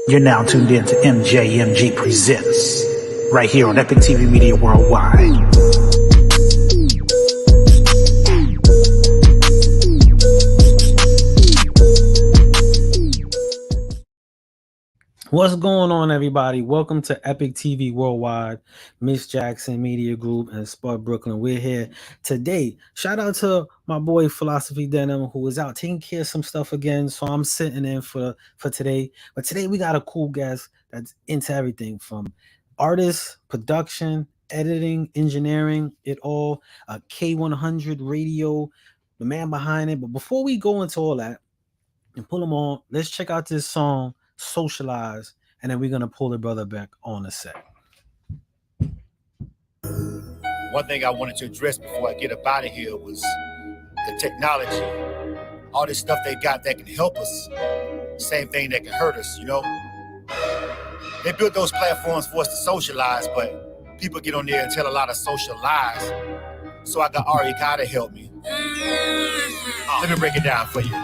You're now tuned in to MJMG Presents, right here on Epic TV Media Worldwide. What's going on, everybody? Welcome to Epic TV Worldwide, Miss Jackson Media Group, and Spud Brooklyn. We're here today. Shout out to my boy Philosophy Denim, who is out taking care of some stuff again. So I'm sitting in for today. But today we got a cool guest that's into everything from artists, production, editing, engineering, it all. K-100 radio, the man behind it. But before we go into all that and pull them on, let's check out this song, Socialize, and then we're gonna pull the brother back on the set. One thing I wanted to address before I get up out of here was the technology. All this stuff they got that can help us, same thing that can hurt us, you know? They built those platforms for us to socialize, but people get on there and tell a lot of social lies. So I got Ari Kai to help me. Let me break it down for you.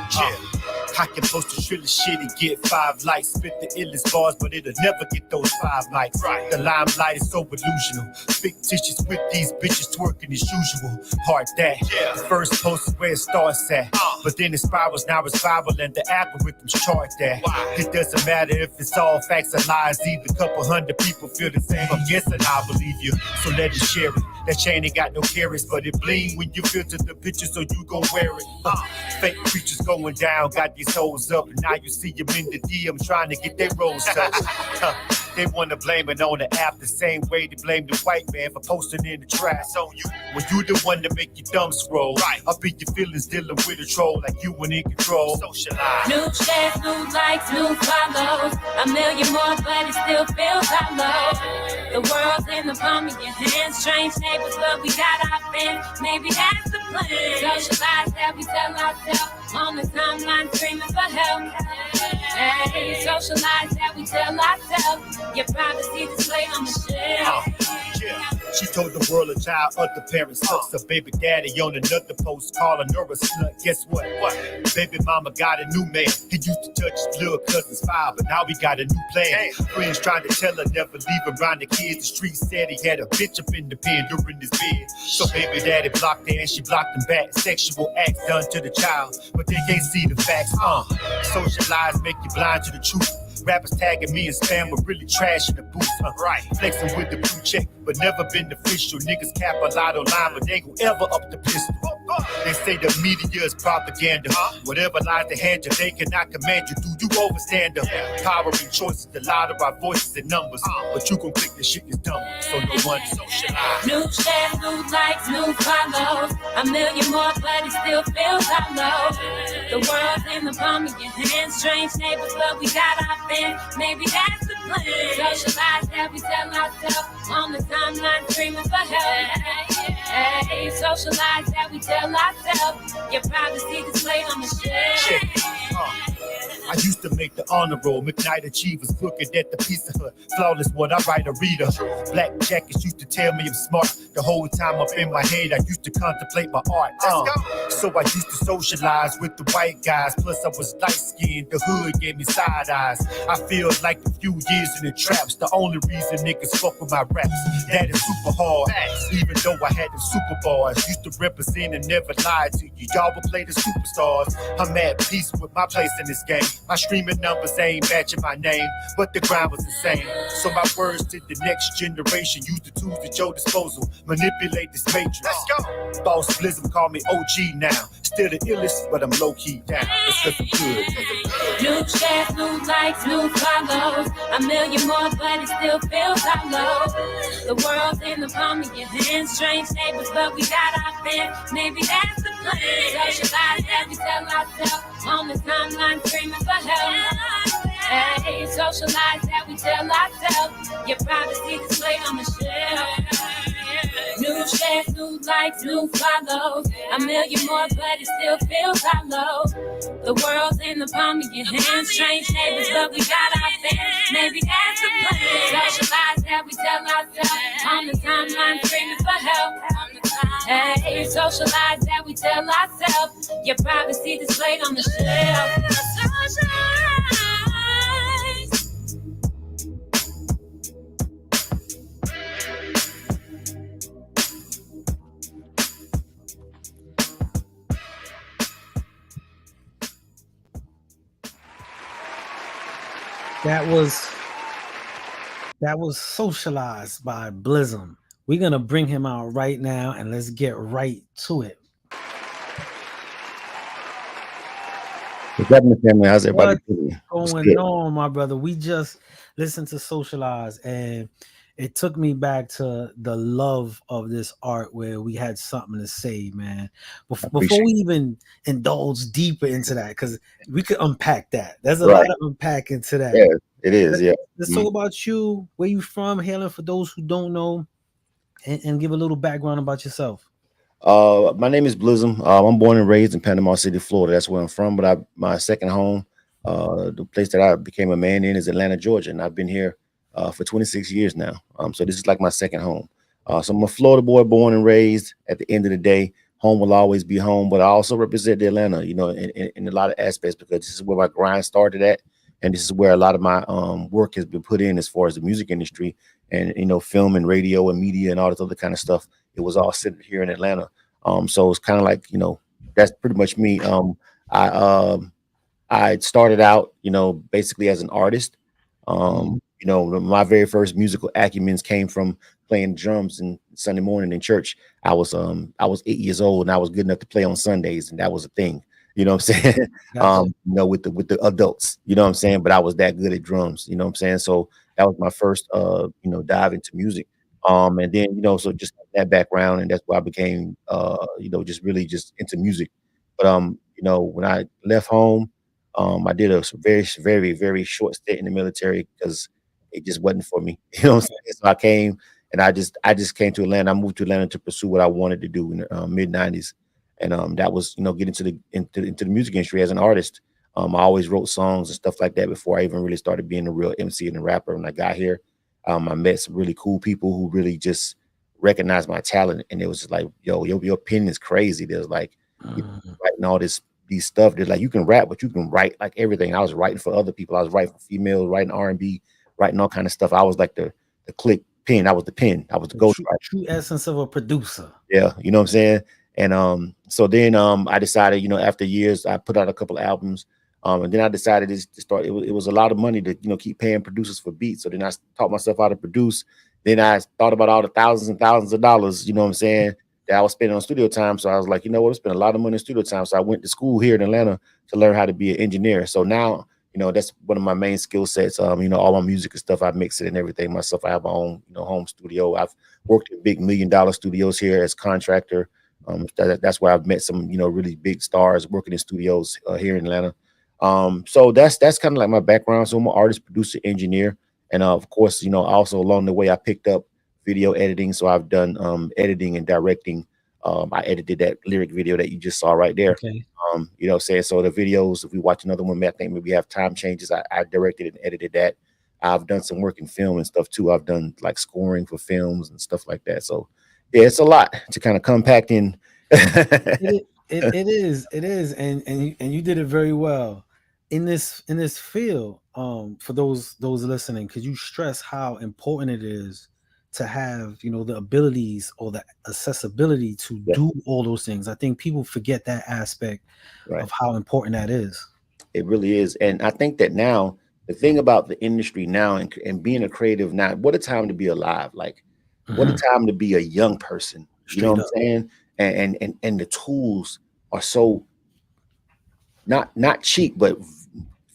I can post a trillion shit and get 5 likes. Spit the illest bars, but it'll never get those 5 likes. Right. The limelight is so delusional. Fictitious with these bitches twerking as usual. Hard that. Yeah. The first post is where it starts at. But then it spirals, now it's viral, and the algorithms chart that. Wow. It doesn't matter if it's all facts or lies. Either couple hundred people feel the same. I'm guessing I believe you, so let it share it. That chain ain't got no carrots, but it bling when you filter the picture, so you gon' wear it. Fake preachers going down, got these hoes up, and now you see them in the DM trying to get their rolls touched. They want to blame it on the app the same way they blame the white man for posting in the trash on you. When you the one to make your thumb scroll, right. I'll be your feelings dealing with a troll like you when in control. Socialize. New shares, new likes, new follows. A million more, but it still feels hollow. The world's in the palm of your hands. Strange neighbors, but we got our fans. Maybe that's the plan. Socialize that we tell ourselves on the timeline, screaming for help. Hey, socialize that we tell ourselves. Your privacy displayed on the shelf. Yeah. She told the world a child other parents sucks. A baby daddy on another post calling her a slut. Guess what? Baby mama got a new man. He used to touch his little cousin's file, but now he got a new plan. Friends trying to tell her never leave him around the kids. The street said he had a bitch up in the pen during his bed. So baby daddy blocked her and she blocked him back. Sexual acts done to the child, but they can't see the facts. Socialize make you blind to the truth. Rappers tagging me and spam but really trash in the booth. Right. Flexing with the blue check, but never been official. Niggas cap a lot online, but they ain't gon' ever up the pistol. They say the media is propaganda. Whatever lies they hand you, they cannot command you. Do you overstand them? Power and choices, the louder our voices and numbers. But you gon' click the shit is dumb, so no one socialize. New shares, new likes, new follows. A million more, but it still feels hollow. The world's in the palm of your hands. Strange neighbors, but we got our fans. Maybe that's the plan. Socialize that we tell ourselves on the timeline, screaming for help. Hey, socialize that we tell ourselves. Your privacy displayed on the shelf. I used to make the honor roll. McKnight Achievers looking at the Pizza Hut. Flawless what I write a reader. Black jackets used to tell me I'm smart. The whole time up in my head, I used to contemplate my art. So I used to socialize with the white guys. Plus I was light skinned. The hood gave me side eyes. I feel like a few years in the traps. The only reason niggas fuck with my raps. That is super hard. Even though I had them super bars. Used to represent and never lied to you. Y'all would play the superstars. I'm at peace with my place in this game. My streaming numbers ain't matching my name, but the grind was insane. So my words to the next generation. Use the tools at your disposal. Manipulate this matrix. Let's go. Boss Blizzard call me OG now. Still the illest, but I'm low-key down. It's cause I'm good. New shares, new likes, new follows. A million more, but it still feels hollow. The world's in the palm of your hands. Strange neighbors, but we got our fans. Maybe that's the plan. Socialize that we tell ourselves on the timeline, screaming for help. Hey, socialize that we tell ourselves. Your privacy displayed on the shelf. New shares, new likes, new follows. A million more, but it still feels hollow. The world's in the palm of your hands. Strange neighbors, but we got our fans. Maybe that's the plan. Socialize that we tell ourselves on the timeline, screaming for help. Hey, socialize that we tell ourselves. Your privacy displayed on the shelf. Socialize. That was that was socialized by Blizzum. We're gonna bring him out right now and let's get right to it. What's happening, family? How's everybody What's doing? What's going good? on, my brother? We just listened to Socialize, and it took me back to the love of this art where we had something to say, man. I Before appreciate we even indulge deeper into that, because we could unpack that. There's a it. lot Right. to unpack into that. Yeah, it is. Let- Yeah. Let's talk Mhm. about you, where you from, hailing for those who don't know, and give a little background about yourself. My name is Blizzum. I'm born and raised in Panama City, Florida. That's where I'm from. But my second home, the place that I became a man in, is Atlanta, Georgia, and I've been here for 26 years now. So this is like my second home. So I'm a Florida boy, born and raised. At the end of the day, home will always be home. But I also represent the Atlanta, in a lot of aspects because this is where my grind started at, and this is where a lot of my work has been put in as far as the music industry and film and radio and media and all this other kind of stuff. It was all centered here in Atlanta. So it's kind of like, that's pretty much me. I I started out, basically as an artist. Mhm. My very first musical acumens came from playing drums and Sunday morning in church. I was 8 years old and I was good enough to play on Sundays, and that was a thing. You know what I'm saying? Gotcha. With the adults, you know what I'm saying? But I was that good at drums, you know what I'm saying? So that was my first dive into music. And then, so just that background, and that's why I became just really just into music. But when I left home, I did a very, very, very short stint in the military because it just wasn't for me. You know what I'm saying? So I came and I just came to Atlanta. I moved to Atlanta to pursue what I wanted to do in the mid '90s, and that was get into the music industry as an artist. I always wrote songs and stuff like that before I even really started being a real MC and a rapper. When I got here, I met some really cool people who really just recognized my talent, and it was just like, yo, your opinion is crazy. There's like, Mhm. writing all these stuff. They're like, you can rap, but you can write like everything. I was writing for other people. I was writing for females, writing R&B, writing all kind of stuff. I was like the click pen. I was the pen. I was the The ghost. true essence of a producer. Yeah, you know what I'm saying? And so then I decided, after years, I put out a couple of albums. And then I decided to start. It was a lot of money to keep paying producers for beats. So then I taught myself how to produce. Then I thought about all the thousands and thousands of dollars, you know what I'm saying, that I was spending on studio time. So I was like, you know what, I spent a lot of money on studio time. So I went to school here in Atlanta to learn how to be an engineer. So now, that's one of my main skill sets. All my music and stuff, I mix it and everything myself. I have my own, home studio. I've worked in big $1 million studios here as contractor. That's where I've met some, really big stars working in studios here in Atlanta. So that's kind of like my background. So I'm an artist, producer, engineer, and of course, also along the way I picked up video editing. So I've done editing and directing. I edited that lyric video that you just saw right there. Okay. What I'm saying? So the videos, if we watch another one, I think maybe we have time changes. I directed and edited that. I've done some work in film and stuff too. I've done like scoring for films and stuff like that. So yeah, it's a lot to kind of compact in. It is, and you did it very well in this field. For those listening, could you stress how important it is to have the abilities or the accessibility to Yeah, do all those things? I think people forget that aspect right. of how important that is. It really is. And I think that now the thing about the industry now and being a creative now, what a time to be alive. Like what a Mhm. time to be a young person. You know Straight what I'm up. saying? And the tools are so not cheap, but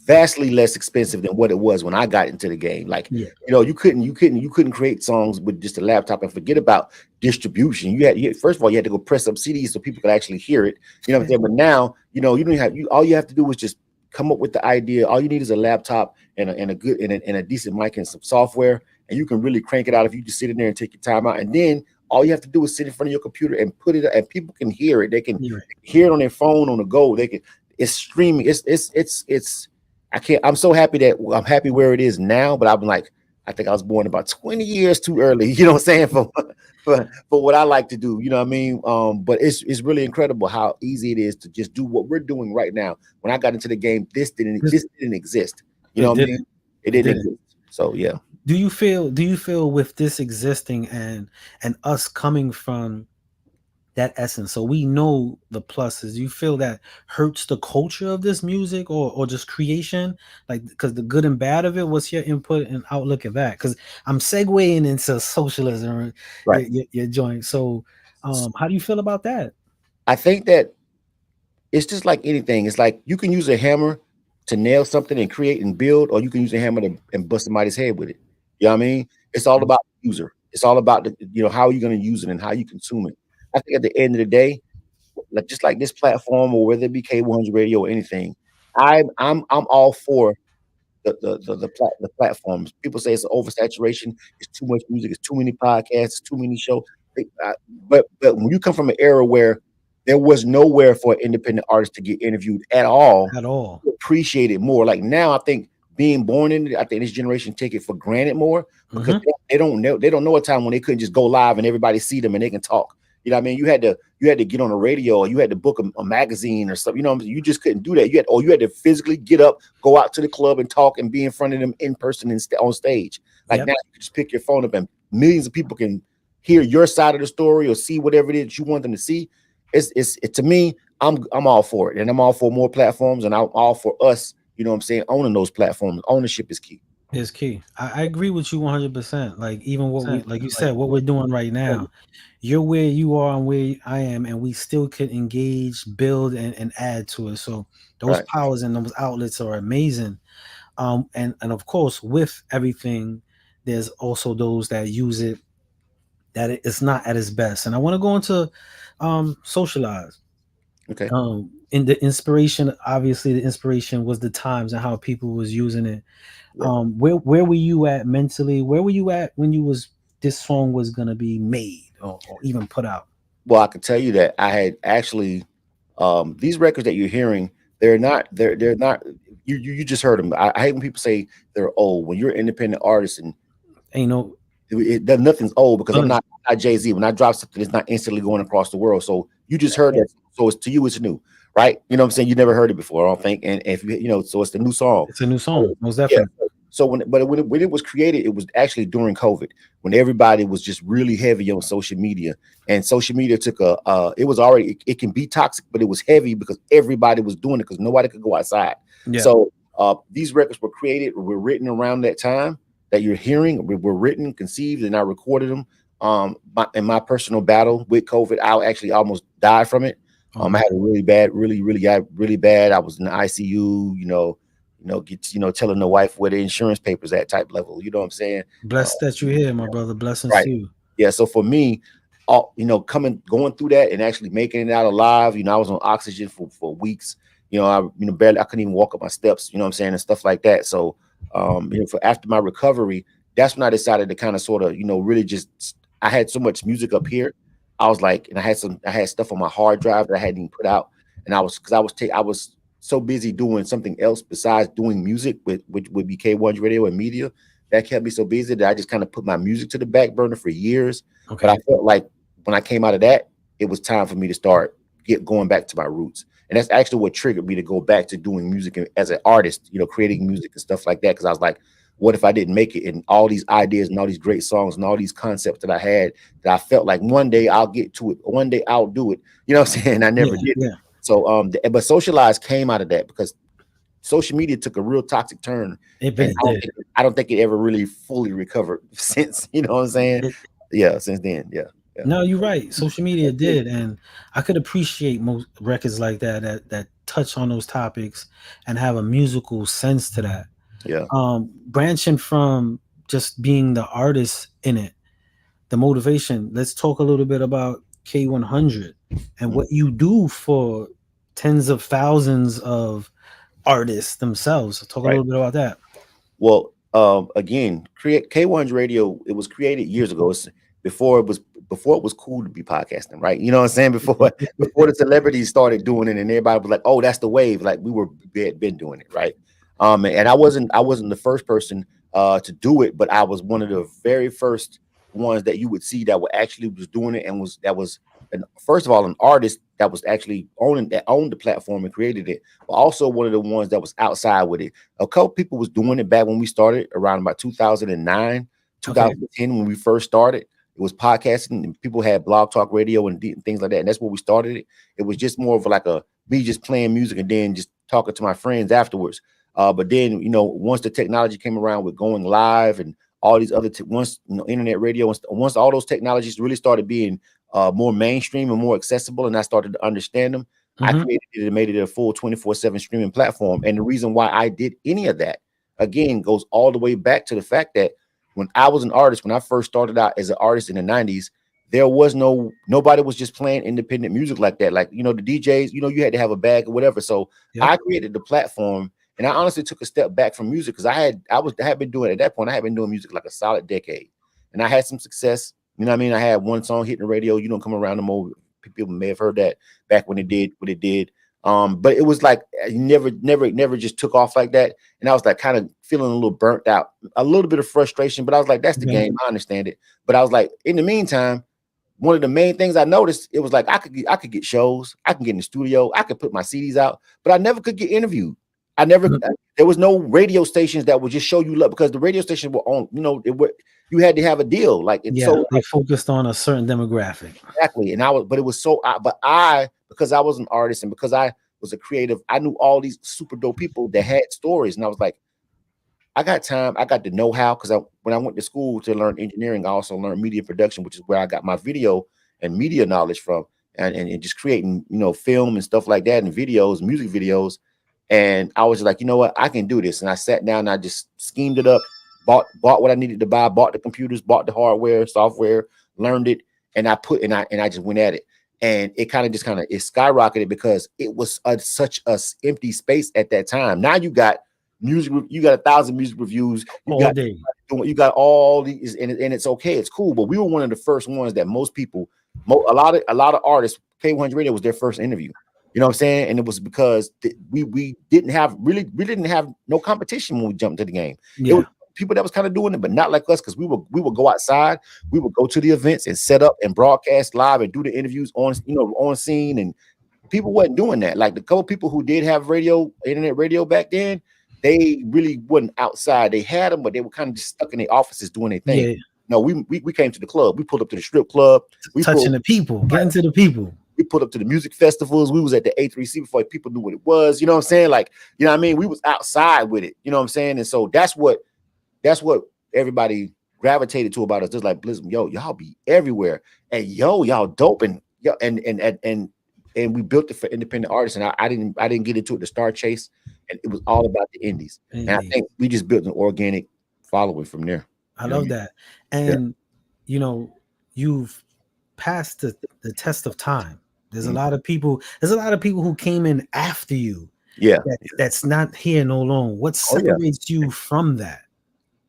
vastly less expensive than what it was when I got into the game. Like, Yeah. you couldn't create songs with just a laptop and forget about distribution. First of all, you had to go press up CDs so people could actually hear it. You know what I'm saying? But now, you don't have all you have to do is just come up with the idea. All you need is a laptop and a decent mic and some software, and you can really crank it out if you just sit in there and take your time out. And then all you have to do is sit in front of your computer and put it, and people can hear it. They can You're right. hear it on their phone on the go. They can. It's streaming. It's I can't. I'm so happy that I'm happy where it is now. But I'm like, I think I was born about 20 years too early. You know what I'm saying? For what I like to do. You know what I mean? But it's really incredible how easy it is to just do what we're doing right now. When I got into the game, This this didn't exist. You know it what I mean? didn't. It It didn't didn't. exist. So yeah, Do you feel with this existing and us coming from that essence. So we know the pluses. You feel that hurts the culture of this music or just creation? Like, because the good and bad of it, what's your input and outlook of that? Because I'm segueing into socialism, Right. your joint. So how do you feel about that? I think that it's just like anything. It's like you can use a hammer to nail something and create and build, or you can use a hammer and bust somebody's head with it. You know what I mean? It's all about the user. It's all about the, how you're going to use it and how you consume it. I think at the end of the day, like just like this platform or whether it be K-100 radio or anything, I'm all for the platforms. People say it's an oversaturation. It's too much music. It's too many podcasts. It's too many shows. But when you come from an era where there was nowhere for an independent artist to get interviewed at all, At all? you appreciate it more. Like now, I think being born in it, I think this generation take it for granted more because Mhm. they don't know a time when they couldn't just go live and everybody see them and they can talk. You know what I mean? You had to get on the radio or you had to book a magazine or something. You know what I mean? You just couldn't do that. You had to physically get up, go out to the club and talk and be in front of them in person and on stage. Like Yep. now you can just pick your phone up and millions of people can hear your side of the story or see whatever it is you want them to see. To me, I'm all for it. And I'm all for more platforms and I'm all for us, you know what I'm saying, owning those platforms. Ownership is key. Is key. I agree with you 100%. Like even what we, like you said, what we're doing right now, you're where you are and where I am, and we still could engage, build, and add to it. So those Right. powers and those outlets are amazing. And of course, with everything, there's also those that use it that it's not at its best. And I want to go into socialize. Okay. In the inspiration, obviously the inspiration was the times and how people was using it. Yeah. Where were you at mentally? Where were you at when you was this song was gonna be made or even put out? Well, I can tell you that I had actually these records that you're hearing, they're not you just heard them. I hate when people say they're old. When you're an independent artist and Ain't no nothing's old because I'm nothing's not Jay-Z. When I drop something, it's not instantly going across the world. So you just heard that. So it's to you, it's new, right? You know what I'm saying? You never heard it before, I don't think. And if so it's the new song. it's a new song, So, most yeah. definitely. So when it was created, it was actually during COVID when everybody was just really heavy on social media, and social media took it was already it can be toxic, but it was heavy because everybody was doing it because nobody could go outside. Yeah. So these records were created, were written around that time that you're hearing. Were written, conceived, and I recorded them. In my personal battle with COVID, I actually almost died from it. I Okay. had a really bad, really bad. I was in the ICU. Telling the wife where the insurance papers at type level. You know what I'm saying? Uh, Blessed that you're here, my brother. Blessings right. to you. Yeah. So for me, going through that and actually making it out alive, I was on oxygen for weeks. Barely I couldn't even walk up my steps, you know what I'm saying, and stuff like that. So for after my recovery, that's when I decided to kind of sort of, really just I had so much music up here. I was like, and I had stuff on my hard drive that I hadn't even put out. And I was so busy doing something else besides doing music, which would be K-100 radio and media. That kept me so busy that I just kind of put my music to the back burner for years. But I Okay. felt like when I came out of that, it was time for me to start going back to my roots. And that's actually what triggered me to go back to doing music as an artist, creating music and stuff like that. Because I was like, what if I didn't make it? And all these ideas and all these great songs and all these concepts that I had that I felt like one day I'll get to it, one day I'll do it. You know what I'm saying? I never Yeah, did it. yeah. So but Socialize came out of that because social media took a real toxic turn, and It did. I don't think it ever really fully recovered since. You know what I'm saying? It, Yeah, since then. Yeah, yeah, no, you're right. Social media did, and I could appreciate most records like that touch on those topics and have a musical sense to that. yeah. Branching from just being the artist in it, the motivation. Let's talk a little bit about K-100 and Mhm. what you do for tens of thousands of artists themselves. Talk a Right. little bit about that. Well, again, create K1's radio. It was created years ago. It's before it was cool to be podcasting, right? You know what I'm saying? Before the celebrities started doing it, and everybody was like, "Oh, that's the wave." Like we had been doing it, right? And I wasn't the first person to do it, but I was one of the very first ones that you would see that was doing it and was first of all an artist that was actually owned the platform and created it, but also one of the ones that was outside with it. A couple people was doing it back when we started around about 2009, Okay. 2010 when we first started. It was podcasting, and people had blog talk radio and things like that. And that's where we started it. It was just more of like me just playing music and then just talking to my friends afterwards. But then, once the technology came around with going live and all these other, once, internet radio, once all those technologies really started being more mainstream and more accessible, and I started to understand them, I created it and made it a full 24/7 streaming platform. And the reason why I did any of that, again, goes all the way back to the fact that when I was an artist, when I first started out as an artist in the 90s, there was nobody was just playing independent music like that. Like, the DJs, you had to have a bag or whatever. So I created the platform, and I honestly took a step back from music because I had been doing, at that point, I had been doing music like a solid decade, and I had some success. You know what I mean? I had one song hitting the radio. You don't come around no more. People may have heard that back when it did what it did. But it was like never just took off like that. And I was like kind of feeling a little burnt out, a little bit of frustration, but I was like, that's the game. I understand it. But I was like, in the meantime, one of the main things I noticed, it was like I could get shows, I can get in the studio, I could put my CDs out, but I never could get interviewed. There was no radio stations that would just show you love, because the radio stations were on, you had to have a deal. Like, so they focused on a certain demographic. Exactly. And because I was an artist and because I was a creative, I knew all these super dope people that had stories. And I was like, I got time. I got the know-how, because when I went to school to learn engineering, I also learned media production, which is where I got my video and media knowledge from, and just creating, film and stuff like that, and videos, music videos. And I was just like, you know what, I can do this. And I sat down and I just schemed it up, bought what I needed to buy, bought the computers, bought the hardware, software, learned it, and I just went at it. And it skyrocketed because it was such a empty space at that time. Now you got music, you got 1,000 music reviews, you got all these, and it's okay, it's cool. But we were one of the first ones that most people, a lot of artists, K-100 Radio was their first interview. You know what I'm saying? And it was because we didn't have no competition when we jumped to the game. It was people that was kind of doing it, but not like us, because we would go outside, we would go to the events and set up and broadcast live and do the interviews on scene, and people wasn't doing that. Like the couple people who did have internet radio back then, they really wasn't outside. They had them, but they were kind of just stuck in their offices doing their thing. Yeah. No, we came to the club. We pulled up to the strip club. We touching the people, getting to the people. We pulled up to the music festivals. We was at the A3C before people knew what it was. You know what I'm saying? Like, you know what I mean? We was outside with it. You know what I'm saying? And so that's what everybody gravitated to about us. Just like Blizzard, y'all be everywhere. And y'all dope. And we built it for independent artists. And I didn't get into it to Star Chase. And it was all about the indies. And I think we just built an organic following from there. I love that. And you've passed the test of time. There's a lot of people who came in after you. Yeah. That's not here no longer. What separates you from that?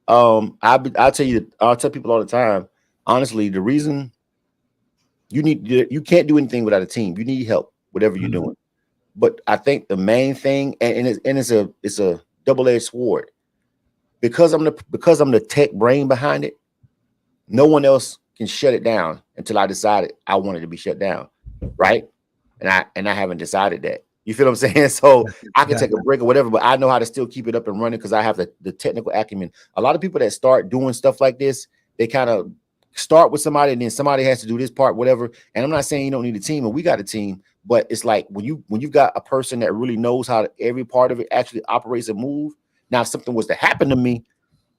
I'll tell people all the time, honestly, the reason you can't do anything without a team. You need help, whatever you're doing. But I think the main thing, and it's a double-edged sword, because I'm the tech brain behind it, no one else can shut it down until I decided I wanted to be shut down, right? And I haven't decided that. You feel what I'm saying? So I can take a break or whatever, but I know how to still keep it up and running because I have the technical acumen. A lot of people that start doing stuff like this, they kind of start with somebody and then somebody has to do this part, whatever. And I'm not saying you don't need a team, and we got a team, but it's like when you've got a person that really knows how every part of it actually operates and move. Now, if something was to happen to me,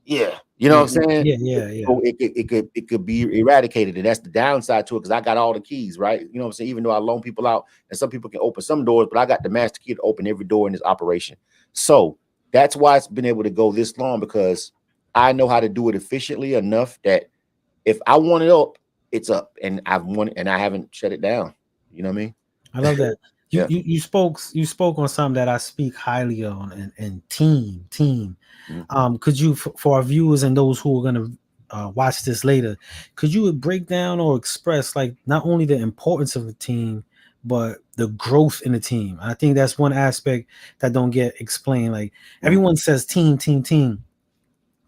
you know what I'm saying? Yeah. So it could be eradicated, and that's the downside to it because I got all the keys, right? You know what I'm saying? Even though I loan people out, and some people can open some doors, but I got the master key to open every door in this operation. So that's why it's been able to go this long, because I know how to do it efficiently enough that if I want it up, it's up, and I've won it, and I haven't shut it down. You know what I mean? I love that. You spoke on something that I speak highly on, and team. Could you, for our viewers and those who are going to watch this later, could you break down or express like not only the importance of the team, but the growth in the team? I think that's one aspect that don't get explained. Like everyone says team,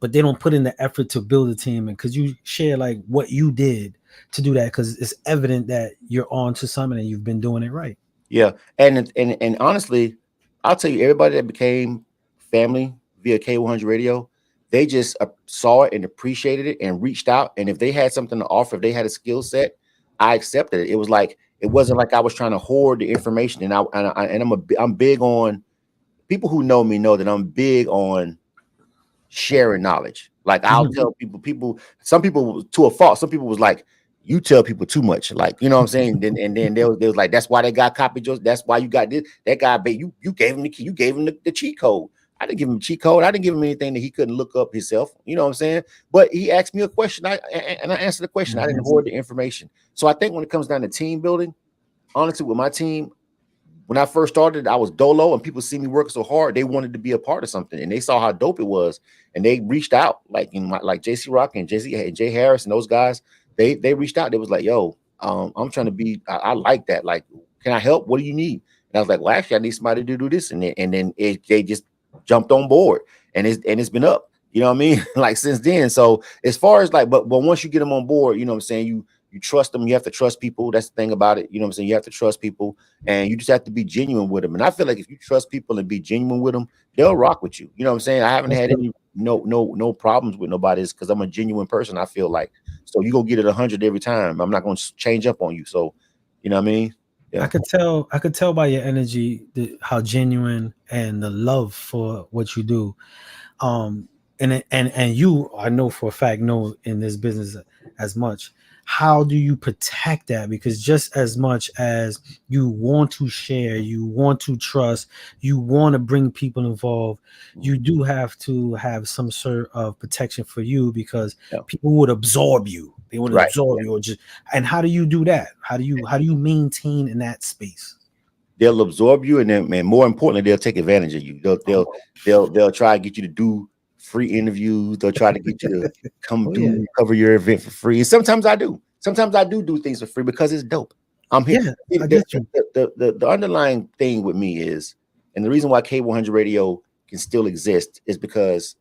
but they don't put in the effort to build a team. And could you share like what you did to do that? Because it's evident that you're on to something and you've been doing it right. Yeah, and honestly, I'll tell you, everybody that became family via K-100 Radio, they just saw it and appreciated it and reached out. And if they had something to offer, if they had a skill set, I accepted it. It was like, it wasn't like I was trying to hoard the information. And I'm big on, people who know me know that I'm big on sharing knowledge. Like I'll tell people, some people to a fault, some people was like, you tell people too much, like, you know what I'm saying? And then they was like, that's why they got copied yours. That's why you got this. That guy, you gave him the key, you gave him the cheat code. I didn't give him a cheat code. I didn't give him anything that he couldn't look up himself. You know what I'm saying? But he asked me a question, and I answered the question. I didn't hoard the information. So I think when it comes down to team building, honestly, with my team, when I first started, I was dolo, and people see me working so hard, they wanted to be a part of something, and they saw how dope it was, and they reached out, like like JC Rock and Jay Harris and those guys. They reached out. They was like, "Yo, I'm trying to be. I like that. Like, can I help? What do you need?" And I was like, "Well, actually, I need somebody to do this," and then they just jumped on board, and it's been up. You know what I mean? Like since then. So as far as like, but once you get them on board, you know what I'm saying, you trust them. You have to trust people. That's the thing about it. You know what I'm saying? You have to trust people, and you just have to be genuine with them. And I feel like if you trust people and be genuine with them, they'll rock with you. You know what I'm saying? I haven't had any no problems with nobody because I'm a genuine person. I feel like, so you gonna get it 100 every time. I'm not gonna change up on you. So, you know what I mean? Yeah. I could tell by your energy how genuine and the love for what you do. And you, I know for a fact, know in this business as much. How do you protect that? Because just as much as you want to share, you want to trust, you want to bring people involved, you do have to have some sort of protection for you, because people would absorb you. They would absorb you, or just. And how do you do that? How do you maintain in that space? They'll absorb you, and then, and more importantly, they'll take advantage of you. They'll try to get you to do free interviews. They'll try to get you to come cover your event for free. And sometimes I do. Sometimes I do things for free because it's dope. I'm here. I get you. The underlying thing with me is, and the reason why K-100 Radio can still exist is because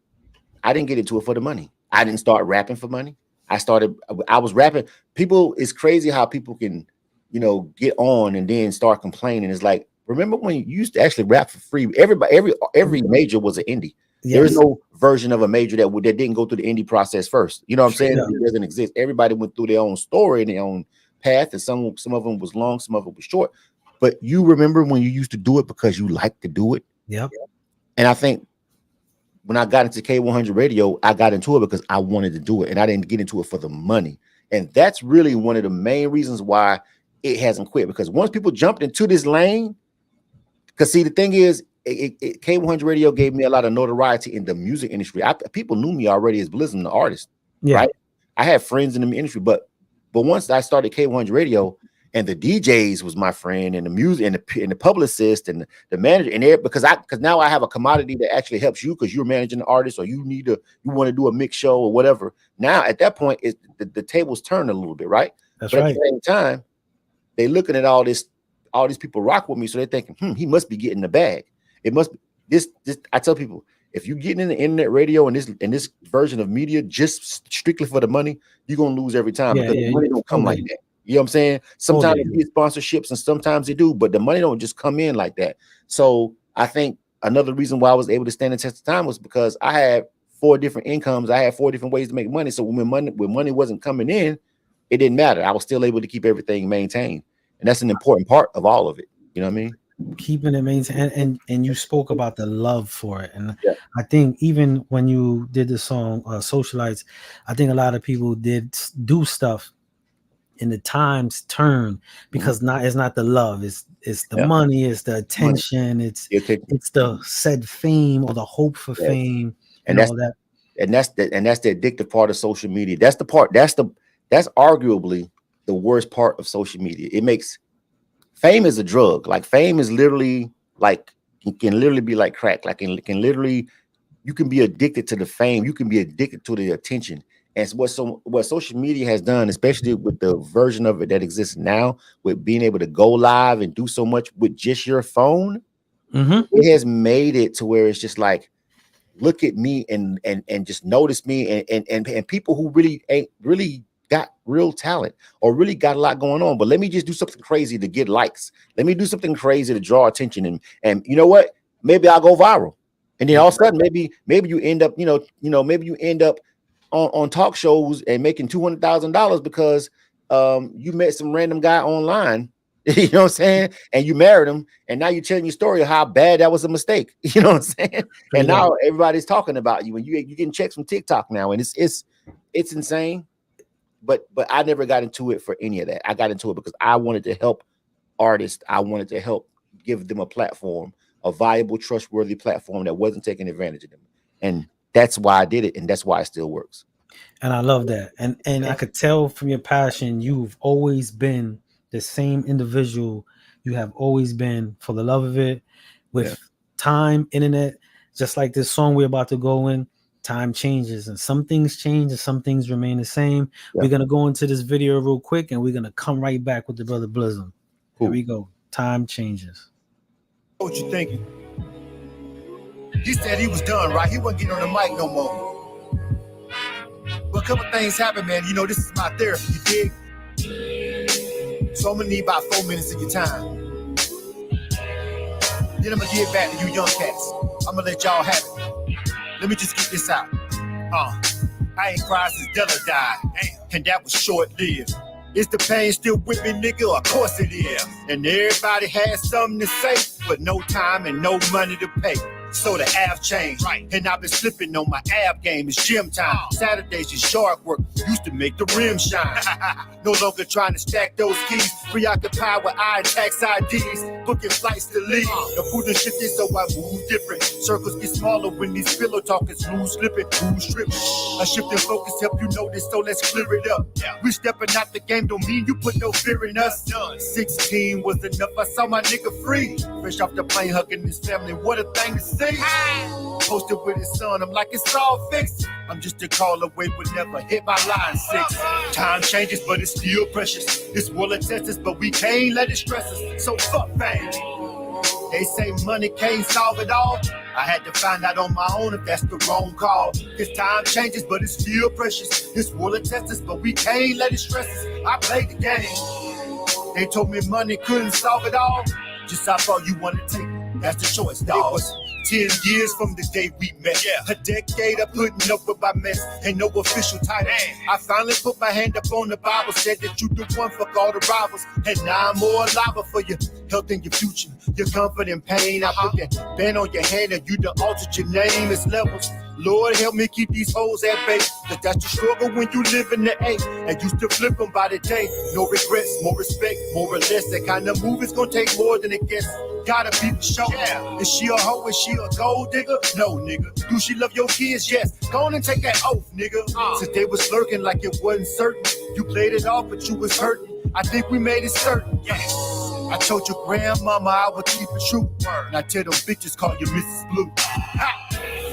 I didn't get into it for the money. I didn't start rapping for money. I was rapping. People, it's crazy how people can, you know, get on and then start complaining. It's like, remember when you used to actually rap for free? Every major was an indie. There is no version of a major that didn't go through the indie process first. You know what I'm saying? It doesn't exist. Everybody went through their own story and their own path, and some of them was long, some of it was short. But you remember when you used to do it because you liked to do it? Yep. And I think when I got into K-100 Radio, I got into it because I wanted to do it, and I didn't get into it for the money. And that's really one of the main reasons why it hasn't quit. Because once people jumped into this lane, because see, the thing is, K-100 Radio gave me a lot of notoriety in the music industry. People knew me already as Blizzard, the artist, right? I had friends in the industry, but once I started K-100 Radio, and the DJs was my friend, and the music, and the publicist, and the manager, and because now I have a commodity that actually helps you because you're managing the artist, or you want to do a mix show or whatever. Now at that point, the tables turn a little bit, right? That's but right. At the same time, they looking at all these people rock with me, so they're thinking, he must be getting the bag. It must be this. I tell people, if you're getting in the internet radio and this version of media just strictly for the money, you're gonna lose every time, because the money don't come like that. You know what I'm saying? Sometimes it get sponsorships and sometimes they do, but the money don't just come in like that. So I think another reason why I was able to stand the test of time was because I had 4 different incomes. I had 4 different ways to make money. So when money wasn't coming in, it didn't matter. I was still able to keep everything maintained. And that's an important part of all of it. You know what I mean? Keeping it maintained, and you spoke about the love for it, and I think even when you did the song Socialites, I think a lot of people did do stuff in the times turn, because it's not the love, it's the money, it's the attention, it's the said fame or the hope for fame, and all that. And that's the addictive part of social media. That's arguably the worst part of social media. It makes fame is a drug. Like fame is literally like, it can literally be like crack. Like it can literally, you can be addicted to the fame. You can be addicted to the attention. And what social media has done, especially with the version of it that exists now, with being able to go live and do so much with just your phone, it has made it to where it's just like, look at me and just notice me, and people who really got real talent or really got a lot going on, but let me just do something crazy to get likes. Let me do something crazy to draw attention, and you know what? Maybe I'll go viral. And then all of a sudden, maybe you end up, maybe you end up on talk shows and making $200,000 because you met some random guy online, you know what I'm saying? And you married him, and now you're telling your story of how bad that was a mistake. You know what I'm saying? And now everybody's talking about you, and you're getting checks from TikTok now, and it's insane. But I never got into it for any of that. I got into it because I wanted to help artists. I wanted to help give them a platform, a viable, trustworthy platform that wasn't taking advantage of them. And that's why I did it, and that's why it still works. And I love that. And I could tell from your passion, you've always been the same individual you have always been, for the love of it. With time, internet, just like this song we're about to go in, time changes, and some things change and some things remain the same. We're going to go into this video real quick, and we're going to come right back with the brother Blizzum. Here we go. Time changes. What you thinking? He said he was done, right? He wasn't getting on the mic no more. But a couple things happened, man. You know, this is my therapy, you dig? So I'm gonna need about 4 minutes of your time. Then I'm gonna give it back to you young cats. I'm gonna let y'all have it. Let me just get this out. I ain't cried since Della died, and that was short-lived. Is the pain still with me, nigga? Of course it is. And everybody has something to say, but no time and no money to pay. So the ab changed, and I've been slipping on my ab game. It's gym time. Saturdays is shark work. Used to make the rim shine. No longer trying to stack those keys. Preoccupied with eye tax IDs. Booking flights to leave. The food is shifting, so I move different. Circles get smaller when these pillow talk is loose slipping, loose tripping. A shift in focus help you notice, so let's clear it up. We stepping out the game, don't mean you put no fear in us. 16 was enough. I saw my nigga free. Fresh off the plane, hugging his family. What a thing to see. Posted with his son, I'm like, it's all fixed. I'm just a call away, would never hit my line 6. Time changes, but it's still precious. This world attests us, but we can't let it stress us. So fuck fame. They say money can't solve it all. I had to find out on my own if that's the wrong call. This time changes, but it's still precious. This world attests us, but we can't let it stress us. I played the game. They told me money couldn't solve it all. Just how far you want to take it. That's the choice, dog. It was 10 years from the day we met. A decade of putting up with my mess. Ain't no official title. I finally put my hand up on the Bible. Said that you the one, fuck all the rivals. And now I'm more alive for your health and your future. Your comfort and pain. I put that band on your head and you done altered your name. It's levels. Lord, help me keep these hoes at bay. Cause that's the struggle when you live in the A. And you still flip them by the day. No regrets, more respect, more or less. That kind of move is gonna take more than it gets. Gotta be the show. Is she a hoe? Is she a gold digger? No, nigga. Do she love your kids? Yes. Go on and take that oath, nigga. Since they was lurking like it wasn't certain. You played it off, but you was hurting. I think we made it certain. I told your grandmama I would keep it true. And I tell them bitches call you Mrs. Blue.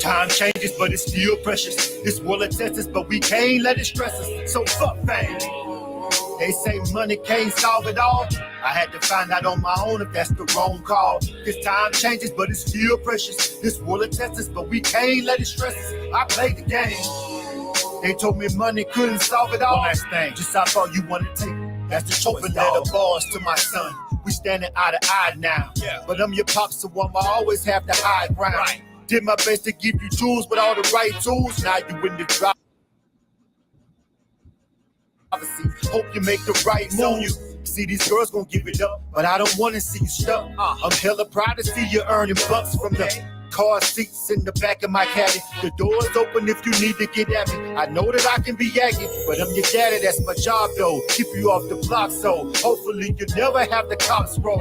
Time changes, but it's still precious. This world attests us, but we can't let it stress us. So fuck fame. They say money can't solve it all. I had to find out on my own if that's the wrong call. This time changes, but it's still precious. This world attests us, but we can't let it stress us. I played the game. They told me money couldn't solve it all. One last thing, just how far you want to take it. That's the choice. Open letter bars to my son. We standing eye to eye now. But I'm your pops, so I'ma always have the high ground. Did my best to give you tools, but all the right tools. Now you in the drop. Hope you make the right move. See, these girls gon' give it up, but I don't wanna see you stuck. I'm hella proud to see you earning bucks from the car seats in the back of my caddy. The door's open if you need to get at me. I know that I can be yakking, but I'm your daddy, that's my job though. Keep you off the block, so hopefully you never have the cops roll.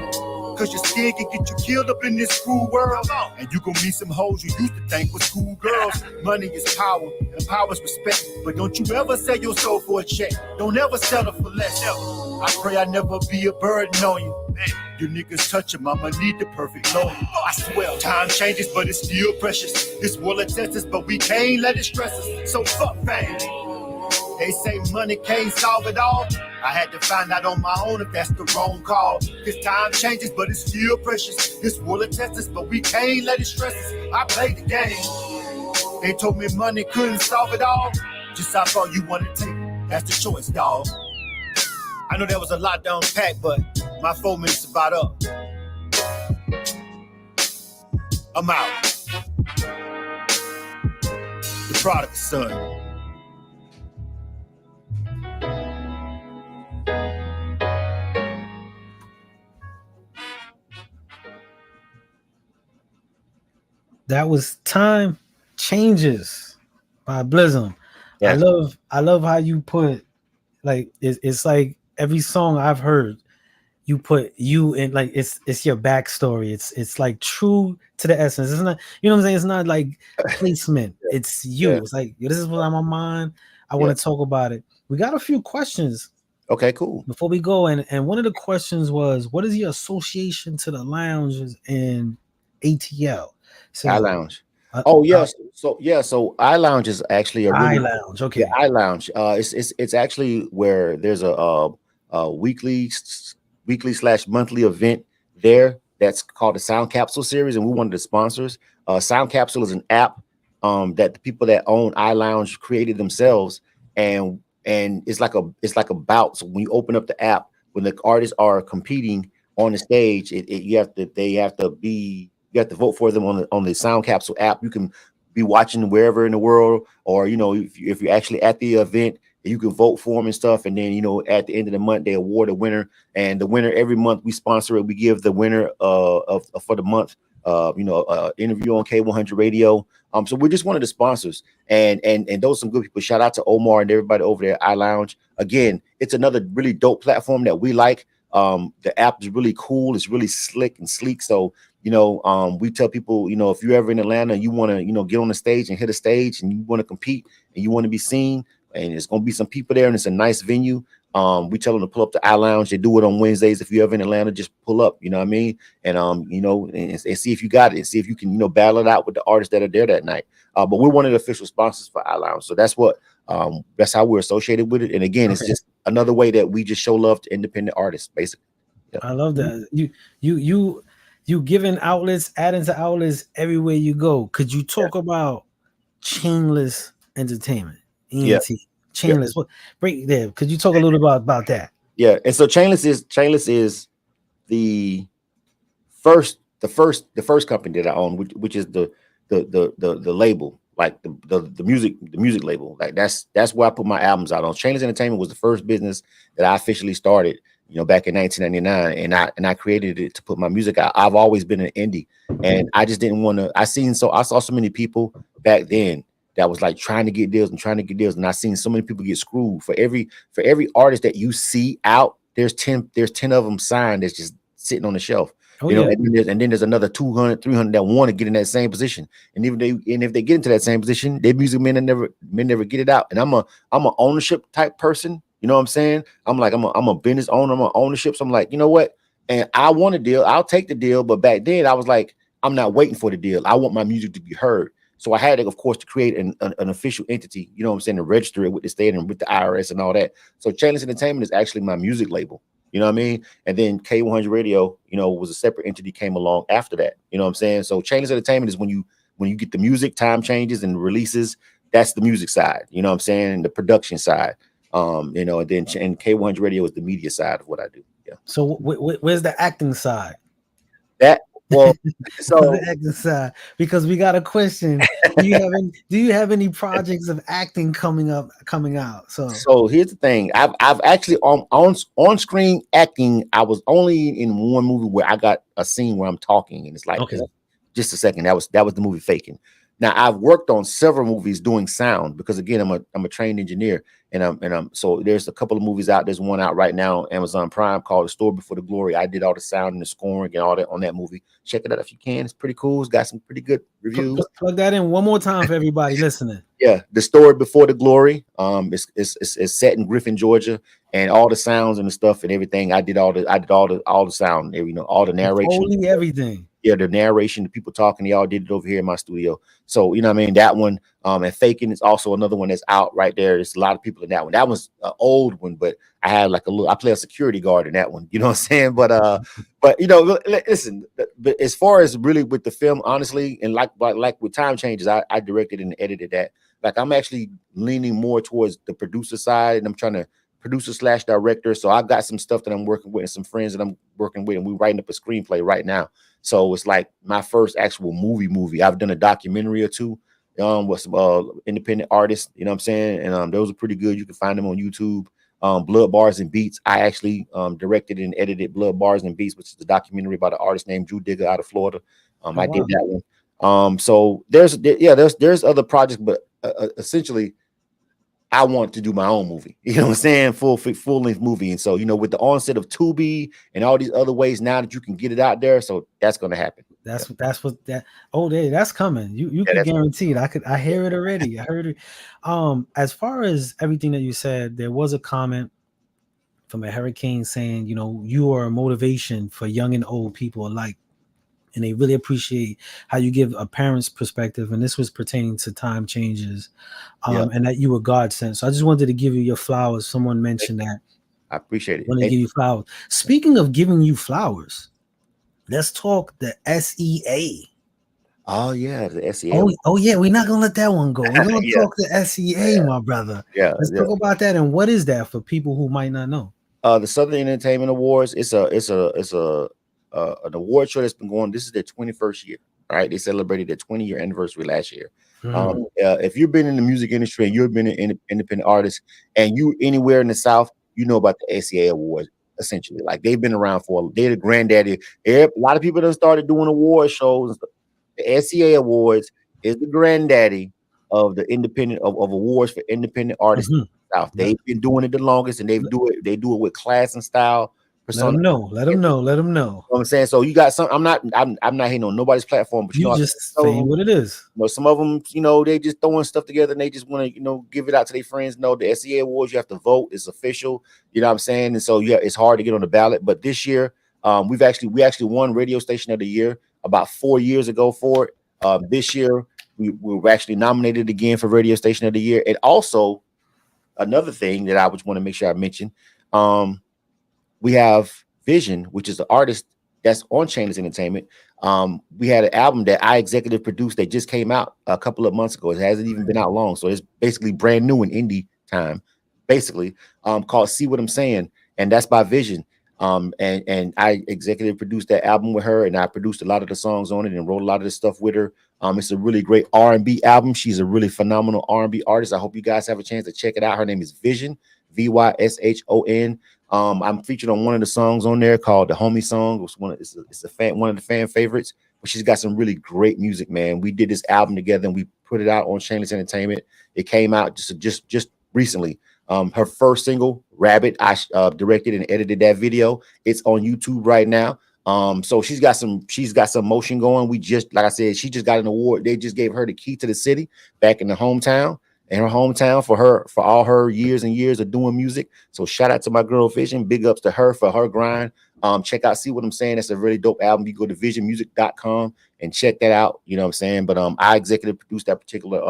Cause your skin can get you killed up in this cruel world. And you gon' meet some hoes you used to think was cool girls. Money is power, and power's respect. But don't you ever sell your soul for a check. Don't ever settle for less. I pray I never be a burden on you. You niggas touch him, I'ma need the perfect lawyer. I swear, time changes, but it's still precious. This world attests us, but we can't let it stress us. So fuck fame. They say money can't solve it all. I had to find out on my own if that's the wrong call. This time changes, but it's still precious. This world attests us, but we can't let it stress us. I played the game. They told me money couldn't solve it all. Just how far you want to take it. That's the choice, dog. I know that was a lot to unpack, but my 4 minutes about up. I'm out. prodigal son. That was Time Changes by Blizzum. Yeah. I love how you put like it's like every song I've heard, you put you in, like it's your backstory. It's like true to the essence. It's not, you know what I'm saying? It's not like placement. It's you. Yeah. It's like, this is what's on my mind. I Yeah. want to talk about it. We got a few questions Okay, cool. before we go, and one of the questions was, what is your association to the lounges in ATL? So iLounge. Oh yes. So iLounge is actually a really iLounge. Okay. iLounge. It's actually where there's a weekly / monthly event there that's called the Sound Capsule series, and we're one of the sponsors. Sound Capsule is an app that the people that own iLounge created themselves, and it's like a bout. So when you open up the app, when the artists are competing on the stage, you have to vote for them on the Sound Capsule app. You can be watching wherever in the world, or if you're actually at the event, you can vote for them and stuff. And then at the end of the month, they award a winner, and the winner every month we sponsor it. We give the winner of for the month interview on K-100 radio. So we're just one of the sponsors, and those are some good people. Shout out to Omar and everybody over there at iLounge. Again, it's another really dope platform that we like. The app is really cool. It's really slick and sleek. So we tell people, if you're ever in Atlanta, you want to, get on the stage and hit a stage, and you want to compete and you want to be seen, and there's going to be some people there, and it's a nice venue. We tell them to pull up to iLounge. They do it on Wednesdays. If you're ever in Atlanta, just pull up, you know what I mean? And, and see if you got it, and see if you can, battle it out with the artists that are there that night. But we're one of the official sponsors for iLounge. So that's how we're associated with it. And again, it's just another way that we just show love to independent artists, basically. Yeah. I love that. You giving outlets, adding to outlets everywhere you go. Could you talk about Chainless Entertainment? ENT. Yeah. Chainless. What break there? Could you talk a little about that? Yeah. And so Chainless is the first company that I own, which is the label, like the music label. Like that's where I put my albums out on. Chainless Entertainment was the first business that I officially started, back in 1999, and I created it to put my music out. I've always been an indie, and I just didn't want to. I saw so many people back then that was like trying to get deals, and I seen so many people get screwed. For every artist that you see out, there's 10 of them signed that's just sitting on the shelf. And then there's another 200, 300 that want to get in that same position. And if they get into that same position, their music may never get it out. And I'm a ownership type person. You know what I'm saying? I'm a business owner. I'm an ownership. So I'm like, you know what? And I want a deal. I'll take the deal. But back then I was like, I'm not waiting for the deal. I want my music to be heard. So I had to, of course, to create an official entity, you know what I'm saying, to register it with the state and with the IRS and all that. So Chainless Entertainment is actually my music label. You know what I mean? And then K-100 Radio, was a separate entity, came along after that. You know what I'm saying? So Chainless Entertainment is when you get the music, Time Changes and releases, that's the music side. You know what I'm saying? And the production side. And then K-100 Radio is the media side of what I do. Yeah. So where's the acting side? So the acting side, because we got a question. Do you have any projects of acting coming out? So here's the thing. I've actually on screen acting. I was only in one movie where I got a scene where I'm talking, and it's like, okay, just a second. That was the movie Faking. Now I've worked on several movies doing sound, because again I'm a trained engineer, and I'm so there's a couple of movies out. There's one out right now on Amazon Prime called The Story Before the Glory. I did all the sound and the scoring and all that on that movie. Check it out if you can. It's pretty cool. It's got some pretty good reviews. Plug that in one more time for everybody listening. Yeah, The Story Before the Glory. It's set in Griffin, Georgia, and all the sounds and the stuff and everything. I did all the sound, all the narration, totally everything. Yeah, the narration, the people talking, y'all did it over here in my studio. So, you know what I mean? That one, and Faking is also another one that's out right there. There's a lot of people in that one. That was an old one, but I had I play a security guard in that one. You know what I'm saying? But listen, but as far as really with the film, honestly, and like with Time Changes, I directed and edited that. Like I'm actually leaning more towards the producer side, and I'm trying to producer / director. So I've got some stuff that I'm working with and some friends that I'm working with, and we're writing up a screenplay right now. So it's like my first actual movie. I've done a documentary or two, with some independent artists. You know what I'm saying? And those are pretty good. You can find them on YouTube. Blood Bars and Beats. I actually directed and edited Blood Bars and Beats, which is the documentary about an artist named Drew Digger out of Florida. I did that one. So there's other projects, but essentially I want to do my own movie. You know what I'm saying? Full length movie. And so, with the onset of Tubi and all these other ways now that you can get it out there, so that's going to happen. That's what that. Oh, that's coming. You can guarantee it. I hear it already. I heard it. As far as everything that you said, there was a comment from a hurricane saying, you are a motivation for young and old people alike. And they really appreciate how you give a parent's perspective. And this was pertaining to time changes, and that you were God sent. So I just wanted to give you your flowers. Someone mentioned that. I appreciate it. I want to give you flowers. Speaking of giving you flowers, let's talk the SEA. Oh yeah, the SEA. Oh yeah, we're not gonna let that one go. We're gonna talk the SEA, my brother. Yeah, let's talk about that. And what is that for people who might not know? The Southern Entertainment Awards. It's an award show that's been going. This is their 21st year. Right? They celebrated their 20-year anniversary last year. If you've been in the music industry and you've been an independent artist and you anywhere in the South, you know about the SEA Awards. Essentially, like they've been around they're the granddaddy. A lot of people have started doing award shows. The SEA Awards is the granddaddy of the independent of awards for independent artists in the South. They've been doing it the longest, and they do it with class and style. Let them know. Let them know. You know what I'm saying? So you got some. I'm not hating on nobody's platform, but you just saying what it is. Some of them, they just throwing stuff together and they just want to, give it out to their friends. No, the SEA Awards, you have to vote. It's official. You know what I'm saying? And so it's hard to get on the ballot. But this year, we actually won Radio Station of the Year about 4 years ago for it. This year, we were actually nominated again for Radio Station of the Year. And also, another thing that I would want to make sure I mention, we have Vision, which is the artist that's on Chainless Entertainment. We had an album that I executive produced that just came out a couple of months ago. It hasn't even been out long. So it's basically brand new in indie time, basically, called See What I'm Saying. And that's by Vision. And I executive produced that album with her, and I produced a lot of the songs on it and wrote a lot of the stuff with her. It's a really great R&B album. She's a really phenomenal R&B artist. I hope you guys have a chance to check it out. Her name is Vision, Vyshon. I'm featured on one of the songs on there called "The Homie Song." It's one of the fan favorites. But she's got some really great music, man. We did this album together and we put it out on Shameless Entertainment. It came out just recently. Her first single, "Rabbit," I directed and edited that video. It's on YouTube right now. So she's got some motion going. Like I said, she just got an award. They just gave her the key to the city back in her hometown for all her years and years of doing music. So shout out to my girl Vision. Big ups to her for her grind. Check out See What I'm Saying. That's a really dope album. You go to visionmusic.com and check that out. You know what I'm saying? But I executive produced that particular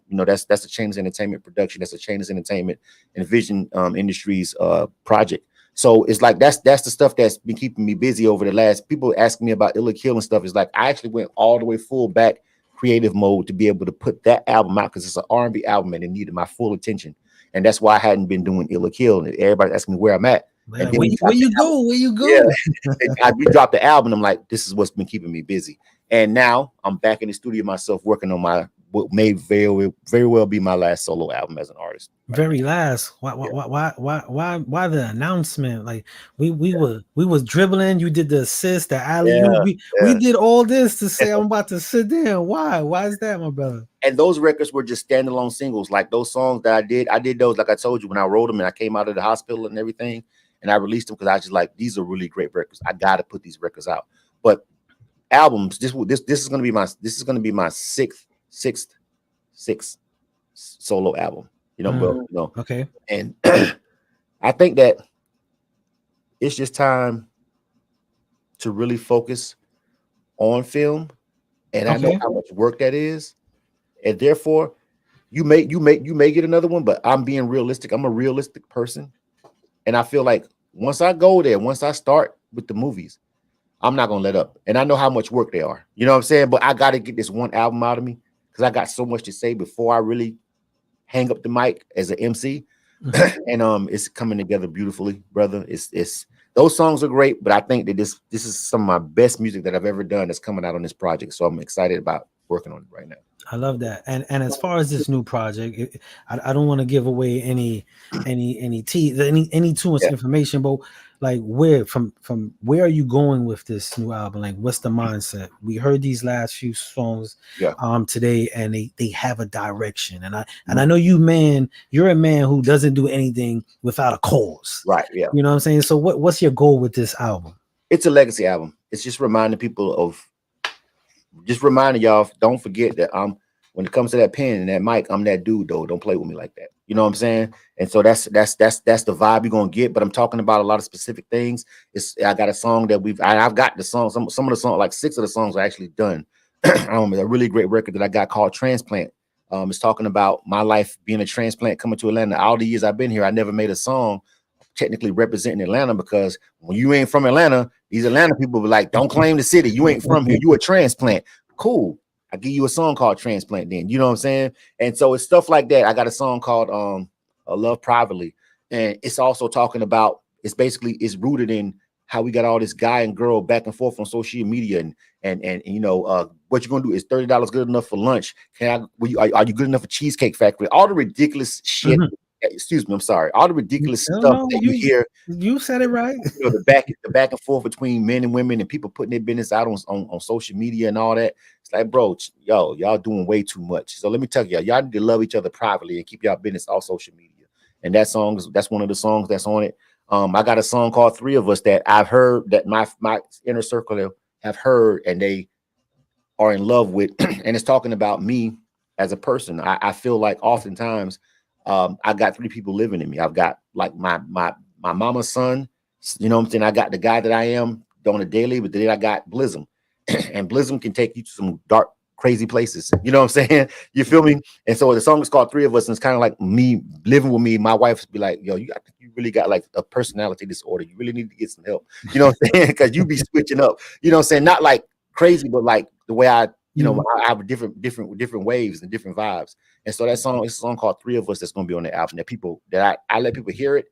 that's a Chainless Entertainment production. That's a Chainless Entertainment and Vision Industries project. So it's like that's the stuff that's been keeping me busy over the last. People asking me about Illa Kill and stuff. It's like I actually went all the way full back creative mode to be able to put that album out because it's an R&B album and it needed my full attention. And that's why I hadn't been doing Illa Kill. And everybody's asking me where I'm at. Man, where you go? Yeah. We dropped the album. I'm like, this is what's been keeping me busy. And now I'm back in the studio myself working on what may very well be my last solo album as an artist. Very last. Why the announcement? Like we was dribbling. You did the assist, the alley. We did all this to say I'm about to sit down. Why is that, my brother? And those records were just standalone singles. Like those songs that I did those, like I told you, when I wrote them and I came out of the hospital and everything, and I released them because I just like, these are really great records. I got to put these records out. But albums, this is going to be my sixth solo album. Okay. And I think that it's just time to really focus on film, and I know how much work that is, and therefore you may get another one, but I'm being realistic. I'm a realistic person, and I feel like once I go there, once I start with the movies, I'm not gonna let up. And I know how much work they are. You know what I'm saying? But I got to get this one album out of me because I got so much to say before I really hang up the mic as an MC. And it's coming together beautifully, brother. It's those songs are great, but I think that this is some of my best music that I've ever done that's coming out on this project. So I'm excited about working on it right now. I love that. And as far as this new project, I don't want to give away any too much information, but like from where are you going with this new album? Like, what's the mindset? We heard these last few songs today, and they have a direction. And I know you're a man who doesn't do anything without a cause. Right. Yeah. You know what I'm saying? So what's your goal with this album? It's a legacy album. It's just reminding people of, just reminding y'all, don't forget that when it comes to that pen and that mic, I'm that dude though. Don't play with me like that. You know what I'm saying? And so that's the vibe you're gonna get. But I'm talking about a lot of specific things. I got a song that I've got the song. Some of the songs, like 6 of the songs are actually done. A really great record that I got called Transplant. It's talking about my life being a transplant coming to Atlanta. All the years I've been here, I never made a song technically representing Atlanta, because when you ain't from Atlanta, these Atlanta people be like, don't claim the city. You ain't from here. You a transplant. Cool. I give you a song called Transplant then. You know what I'm saying? And so it's stuff like that. I got a song called Love Privately. And it's also talking about, it's rooted in how we got all this guy and girl back and forth on social media, and you know, what you're gonna do, is $30 good enough for lunch? Are you good enough for Cheesecake Factory? All the ridiculous shit. Excuse me, I'm sorry. All the ridiculous stuff that you hear. You said it right. You know, the back and forth between men and women, and people putting their business out on social media and all that. It's like, bro, y'all doing way too much. So let me tell y'all need to love each other privately and keep y'all business off social media. And that's one of the songs that's on it. I got a song called 3 of Us that I've heard, that my inner circle have heard, and they are in love with. And it's talking about me as a person. I feel like oftentimes I got 3 people living in me. I've got like my mama's son, you know what I'm saying? I got the guy that I am on a daily, but then I got Blizzum. And Blizzum can take you to some dark, crazy places. You know what I'm saying? You feel me? And so the song is called 3 of Us, and it's kind of like me living with me. My wife be like, yo, you really got like a personality disorder. You really need to get some help. You know what I'm saying? Because you be switching up. You know what I'm saying? Not like crazy, but like the way I have different waves and different vibes. And so it's a song called 3 of Us that's going to be on the album that I let people hear it.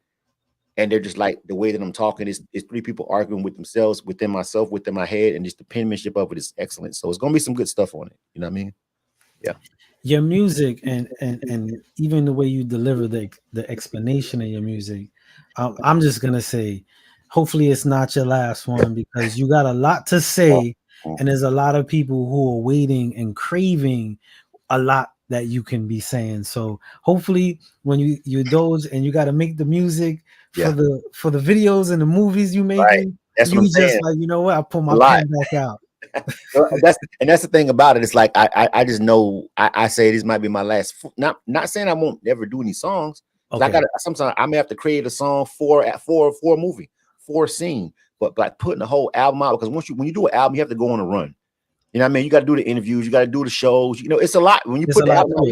And they're just like, the way that I'm talking is 3 people arguing with themselves, within myself, within my head, and just the penmanship of it is excellent. So it's going to be some good stuff on it. You know what I mean? Yeah. Your music and even the way you deliver the explanation of your music, I'm just going to say, hopefully it's not your last one, because you got a lot to say. And there's a lot of people who are waiting and craving a lot that you can be saying. So hopefully when you doze and you got to make the music for the videos and the movies you making, right. That's what I'm saying. Like, you know what, I pull my pen back out. that's the thing about it. It's like I just know I say this might be my last. Not saying I won't ever do any songs. Okay. Sometimes I may have to create a song for a movie, for a scene, but like putting the whole album out, because when you do an album, you have to go on a run. You know what I mean? You got to do the interviews, you got to do the shows. You know, it's a lot when you put the album out.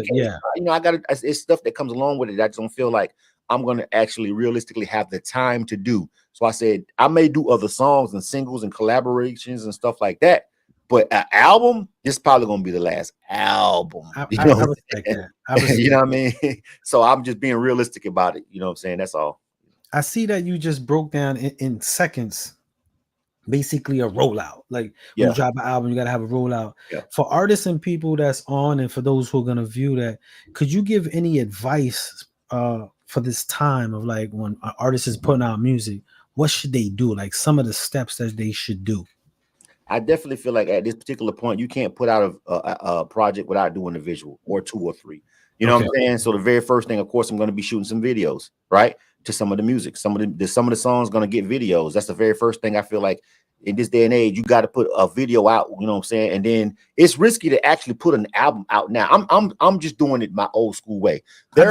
You know, it's stuff that comes along with it. I just don't feel like I'm going to actually realistically have the time to do. So I said I may do other songs and singles and collaborations and stuff like that. But an album, this is probably going to be the last album. I respect that. You know what I mean? So I'm just being realistic about it. You know what I'm saying? That's all. I see that you just broke down in seconds, basically a rollout. Like when you drop an album, you got to have a rollout. For artists and people that's on, and for those who are going to view that, could you give any advice for this time of like when an artist is putting out music, what should they do? Like some of the steps that they should do. I definitely feel like at this particular point, you can't put out a project without doing a visual or 2 or 3. You know what I'm saying? So the very first thing, of course, I'm going to be shooting some videos, right? To some of the music. Some of the songs going to get videos. That's the very first thing I feel like in this day and age, you got to put a video out, you know what I'm saying? And then it's risky to actually put an album out now. I'm just doing it my old school way. There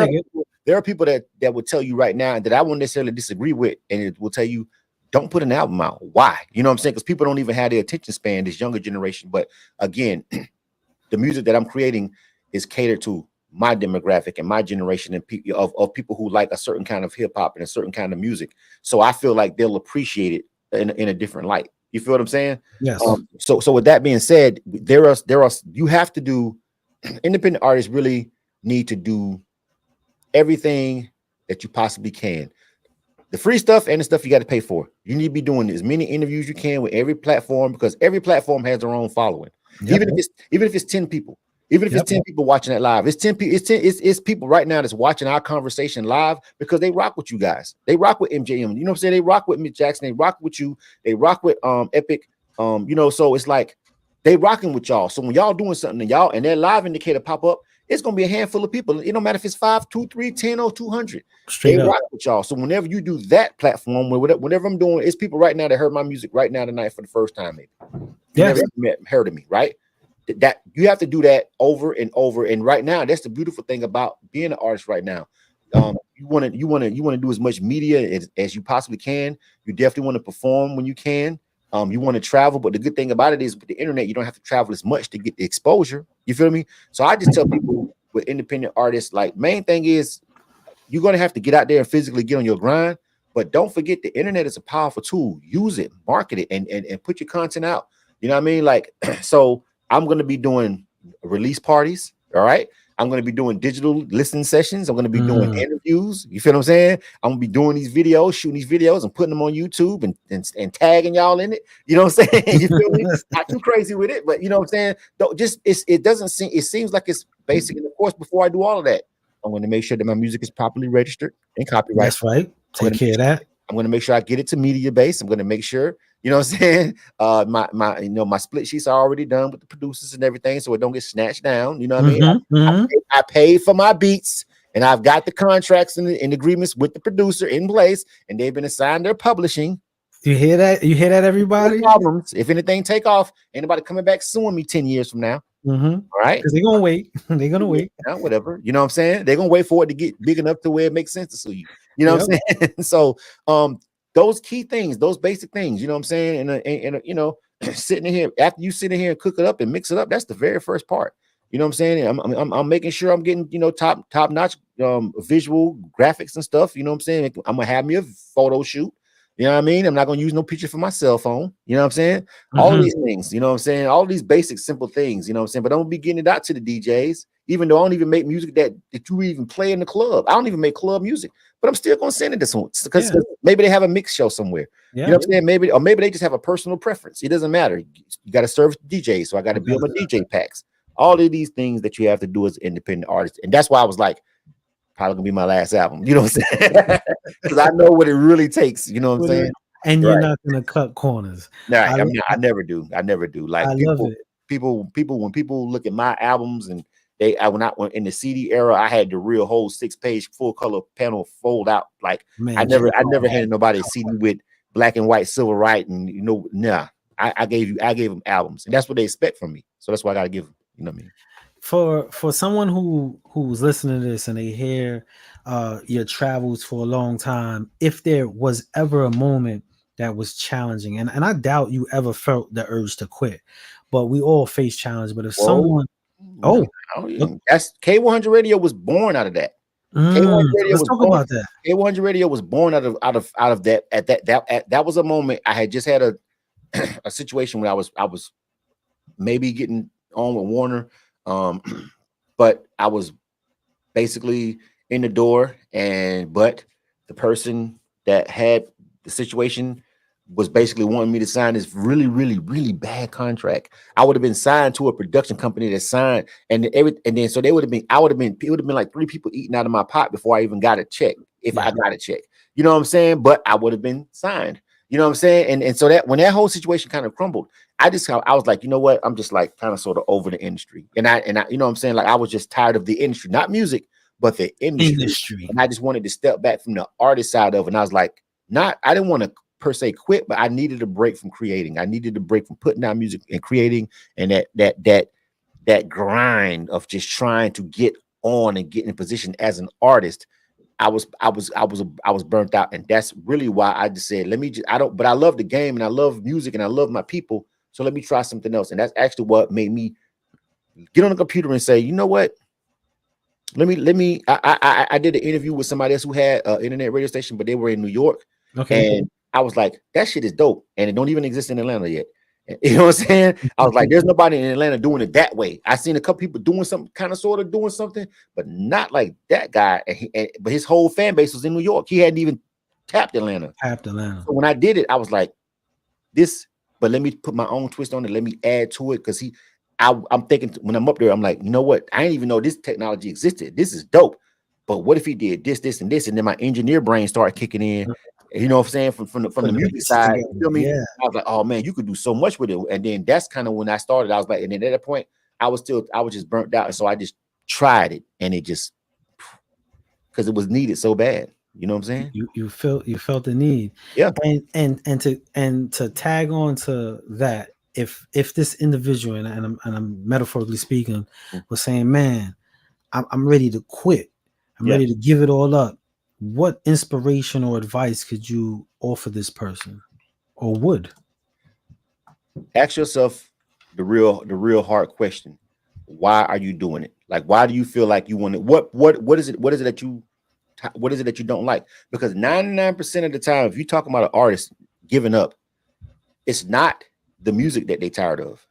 are people that will tell you right now that I won't necessarily disagree with, and it will tell you, don't put an album out. Why? You know what I'm saying? Because people don't even have the attention span, this younger generation. But again, the music that I'm creating is catered to my demographic and my generation and of people who like a certain kind of hip hop and a certain kind of music. So I feel like they'll appreciate it in a different light. You feel what I'm saying? Yes. So with that being said, you have to do, independent artists really need to do everything that you possibly can. The free stuff and the stuff you got to pay for. You need to be doing as many interviews you can with every platform, because every platform has their own following. Yep. Even if it's 10 people. Even if it's 10 people watching that live, it's 10 people, it's people right now that's watching our conversation live because they rock with you guys. They rock with MJM. You know what I'm saying? They rock with Miss Jackson, they rock with you, they rock with Epic. You know, so it's like they rocking with y'all. So when y'all doing something and that live indicator pop up, it's gonna be a handful of people. It don't matter if it's 5, 2, 3, 10, or 200. They rock with y'all. So whenever you do that platform, whenever I'm doing, it's people right now that heard my music right now tonight for the first time, maybe. Never heard of me, right? That you have to do that over and over. And right now, that's the beautiful thing about being an artist right now. You want to do as much media as you possibly can. You definitely want to perform when you can. You want to travel, but the good thing about it is with the internet, you don't have to travel as much to get the exposure. You feel me? So I just tell people with independent artists, like, main thing is you're going to have to get out there and physically get on your grind, but don't forget the internet is a powerful tool. Use it, market it, and put your content out. You know what I mean? Like, so I'm going to be doing release parties. All right. I'm going to be doing digital listening sessions. I'm going to be doing interviews. You feel what I'm saying? I'm going to be doing these videos, shooting these videos and putting them on YouTube and tagging y'all in it. You know what I'm saying? You feel me? Not too crazy with it, but you know what I'm saying? It seems like it's basic. And of course, before I do all of that, I'm going to make sure that my music is properly registered and copyrighted. That's right. Take care of that. I'm going to make sure I get it to media base. I'm going to make sure, you know what I'm saying? My split sheets are already done with the producers and everything, so it don't get snatched down. You know what I mean? I paid for my beats, and I've got the contracts and agreements with the producer in place, and they've been assigned their publishing. You hear that? You hear that, everybody? No problems. If anything take off, ain't nobody coming back suing me 10 years from now. All right, because they're gonna wait. They're gonna wait. Whatever. You know what I'm saying? They're gonna wait for it to get big enough to where it makes sense to sue you. You know what I'm saying? So those key things, those basic things, you know what I'm saying? And you know, sitting in here, after you sit in here and cook it up and mix it up, that's the very first part. You know what I'm saying? I'm making sure I'm getting, you know, top notch visual graphics and stuff. You know what I'm saying? I'm gonna have me a photo shoot. You know what I mean? I'm not going to use no picture for my cell phone. You know what I'm saying? All of these things, you know what I'm saying? All these basic, simple things, you know what I'm saying? But I don't be getting it out to the DJs, even though I don't even make music that you even play in the club. I don't even make club music, but I'm still going to send it to someone because maybe they have a mix show somewhere. You know what I'm saying? Maybe they just have a personal preference. It doesn't matter. You got to serve DJs, so I got to build my DJ packs. All of these things that you have to do as an independent artist. And that's why I was like, probably gonna be my last album, you know what I'm saying? Because I know what it really takes, you know what I'm saying? And you're not gonna cut corners. I never do. Like people, when people look at my albums and when I went in the CD era, I had the real whole 6-page full color panel fold out. Like I never handed nobody a CD with black and white silver right, and you know, I gave them albums, and that's what they expect from me. So that's why I gotta give them, you know what I mean? For someone who's listening to this and they hear your travels for a long time, if there was ever a moment that was challenging, and I doubt you ever felt the urge to quit, but we all face challenge. But if someone, that's K-100 Radio was born out of that. K-100 Radio let's talk about that. K-100 Radio was born out of that. That was a moment. I had just had a situation where I was maybe getting on with Warner. But I was basically in the door, but the person that had the situation was basically wanting me to sign this really, really, really bad contract. I would have been signed to a production company that signed, and then so it would have been like 3 people eating out of my pot before I even got a check. If I got a check, you know what I'm saying? But I would have been signed. You know what I'm saying? And so that when that whole situation kind of crumbled, I was like, you know what? I'm just like kind of sort of over the industry. And I, you know what I'm saying? Like I was just tired of the industry, not music, but the industry. And I just wanted to step back from the artist side of it. And I was like, I didn't want to per se quit, but I needed a break from creating. I needed a break from putting out music and creating, and that grind of just trying to get on and get in position as an artist. I was burnt out, and that's really why I just said, but I love the game and I love music and I love my people, so let me try something else. And that's actually what made me get on the computer and say, you know what? I did an interview with somebody else who had an internet radio station, but they were in New York. Okay. And I was like, that shit is dope, and it don't even exist in Atlanta yet. You know what I'm saying? I was like, there's nobody in Atlanta doing it that way. I seen a couple people doing something, kind of sort of doing something, but not like that guy. But his whole fan base was in New York. He hadn't even tapped Atlanta. So when I did it, I was like, but let me put my own twist on it. Let me add to it, because I'm thinking when I'm up there, I'm like, you know what? I didn't even know this technology existed. This is dope. But what if he did this, this, and this? And then my engineer brain started kicking in. You know what I'm saying? From the music side, you feel me? Yeah. I was like, oh man, you could do so much with it. And then that's kind of when I started. I was like, and then at that point, I was just burnt out. And so I just tried it, and it just because it was needed so bad. You know what I'm saying? You felt the need. Yeah. And to tag on to that, if this individual and I'm metaphorically speaking was saying, man, I'm ready to quit. I'm ready to give it all up. What inspiration or advice could you offer this person, or would? Ask yourself the real hard question. Why are you doing it? Like, why do you feel like you want it? What is it that you don't like? Because 99% of the time, if you're talking about an artist giving up, it's not the music that they tired of.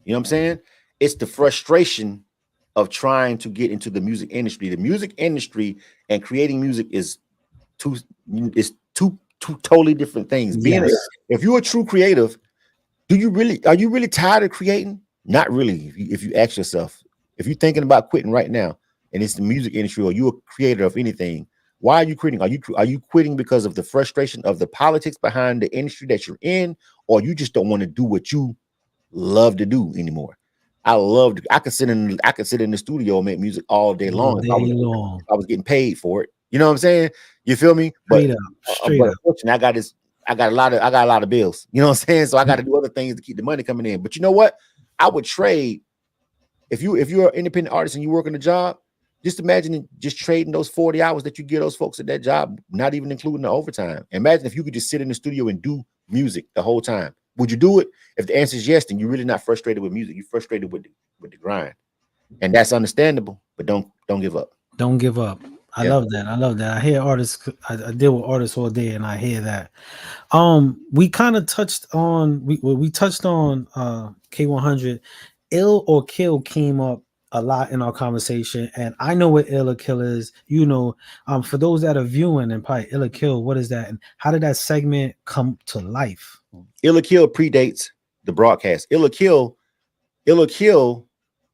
You know what I'm saying? It's the frustration of trying to get into the music industry. The music industry and creating music is two totally different things. If you're a true creative, are you really tired of creating? Not really. If you ask yourself, if you're thinking about quitting right now, and it's the music industry, or you're a creator of anything, why are you quitting? Are you quitting because of the frustration of the politics behind the industry that you're in, or you just don't want to do what you love to do anymore? I could sit in the studio and make music all day long if I was getting paid for it. You know what I'm saying? You feel me? But unfortunately, I got a lot of bills. You know what I'm saying? So I got to do other things to keep the money coming in. But you know what? I would trade if you're an independent artist and you work on a job. Just imagine just trading those 40 hours that you give those folks at that job, not even including the overtime. Imagine if you could just sit in the studio and do music the whole time. Would you do it? If the answer is yes, then you're really not frustrated with music. You're frustrated with the grind, and that's understandable. But don't give up. Don't give up. I love that. I hear artists. I deal with artists all day, and I hear that. We kind of touched on we touched on K-100. Ill or Kill came up a lot in our conversation, and I know what Ill or Kill is. You know, for those that are viewing and probably Ill or Kill, what is that, and how did that segment come to life? Ill or Kill predates the broadcast. Ill or Kill.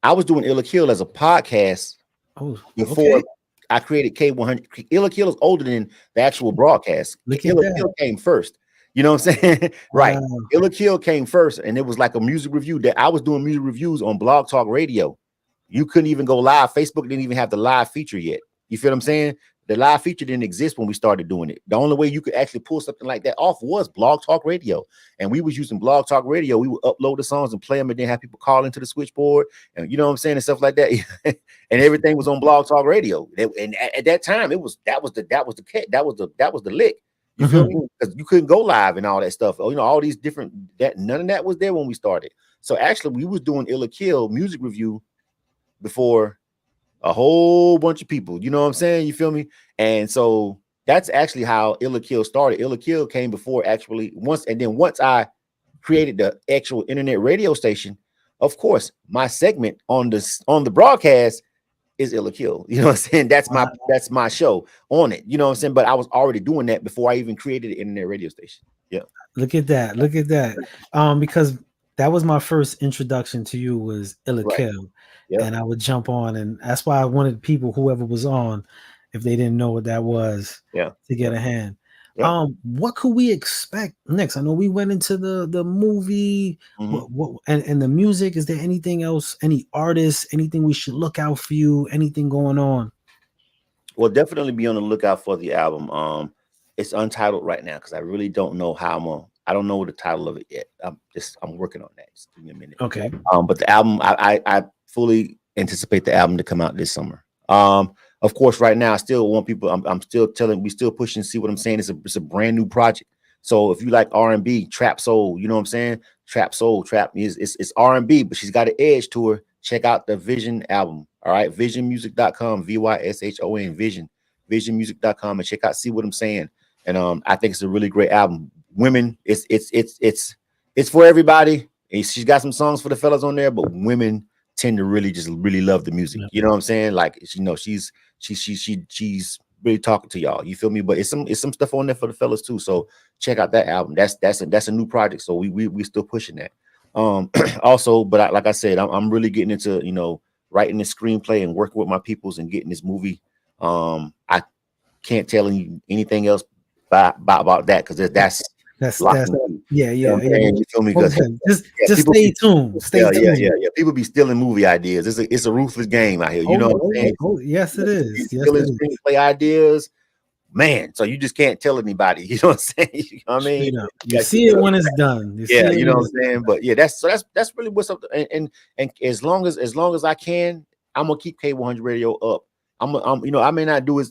I was doing Ill or Kill as a podcast before I created K-100. Ill or Kill is older than the actual broadcast. Ill or Kill came first. You know what I'm saying? Right. Wow. Ill or Kill came first, and it was like a music review that I was doing music reviews on Blog Talk Radio. You couldn't even go live. Facebook didn't even have the live feature yet. You feel what I'm saying? The live feature didn't exist when we started doing it. The only way you could actually pull something like that off was Blog Talk Radio. And we was using Blog Talk Radio. We would upload the songs and play them, and then have people call into the switchboard, and you know what I'm saying, and stuff like that. And everything was on Blog Talk Radio. And at that time, that was the lick. You feel me? Because you couldn't go live and all that stuff. You know, all these different none of that was there when we started. So actually, we was doing Ill or Kill music review before a whole bunch of people. You know what I'm saying? You feel me? And so that's actually how Ill or Kill started. Ill or Kill came before once I created the actual internet radio station. Of course, my segment on the broadcast is Ill or Kill. You know what I'm saying? That's my show on it. You know what I'm saying? But I was already doing that before I even created the internet radio station. Yeah. Look at that. Because that was my first introduction to you was Ill or Kill. Yep. And I would jump on, and that's why I wanted people, whoever was on, if they didn't know what that was, to get a hand. Yep. What could we expect next? I know we went into the movie, and the music. Is there anything else? Any artists? Anything we should look out for you? Anything going on? Well, definitely be on the lookout for the album. It's untitled right now because I really don't know I don't know the title of it yet. I'm working on that. Just give me a minute. Okay. But the album, I fully anticipate the album to come out this summer. Of course, right now I still want people. I'm still we still pushing. See what I'm saying? It's a brand new project. So if you like R&B, trap soul, you know what I'm saying? Trap soul, trap is it's R&B, but she's got an edge to her. Check out the Vision album. All right, visionmusic.com, VYSHON, visionmusic.com, and check out. See what I'm saying? And I think it's a really great album. Women, it's for everybody. And she's got some songs for the fellas on there, but women tend to really love the music. You know what I'm saying? Like, you know, she's really talking to y'all. You feel me? But it's some stuff on there for the fellas too. So check out that album. That's a new project. So we still pushing that. Also, but like I said, I'm really getting into, you know, writing the screenplay and working with my peoples and getting this movie. I can't tell you anything else about that, because that's That's locking in. yeah, You know yeah, what I'm yeah. saying? You feel me? Well, Because just people stay be, tuned. Stay yeah. People be stealing movie ideas. It's a ruthless game out here. You know what I'm saying? Yes, it is. Yes, Stealing it is. screenplay ideas, man. So you just can't tell anybody. You know what I'm saying? You know what I mean? Straight up. You see it when it's done. You see Yeah, it you know when what I'm saying. But yeah, that's really what's up. And as long as I can, I'm gonna keep K-100 Radio up. I'm you know, I may not do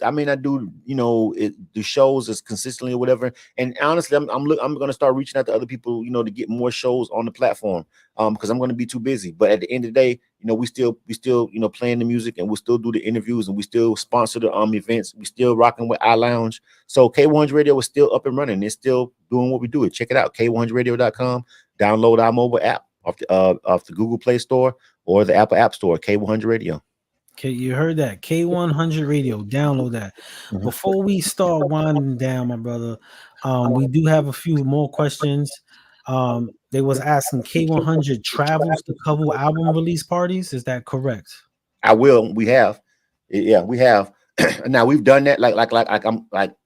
you know the shows as consistently or whatever. And honestly, I'm gonna start reaching out to other people, you know, to get more shows on the platform. Because I'm gonna be too busy. But at the end of the day, you know, we still you know, playing the music, and we still do the interviews, and we still sponsor the events. We still rocking with iLounge. So K100 Radio is still up and running. It's still doing what we do. Check it out, K100radio.com. Download our mobile app off the Google Play Store or the Apple App Store, K100 Radio. Okay, you heard that. K100 Radio. Download that. Mhm. Before we start winding down, my brother, we do have a few more questions. They was asking K100 travels to cover album release parties. Is that correct? I will. We have. Yeah, we have. Now we've done that.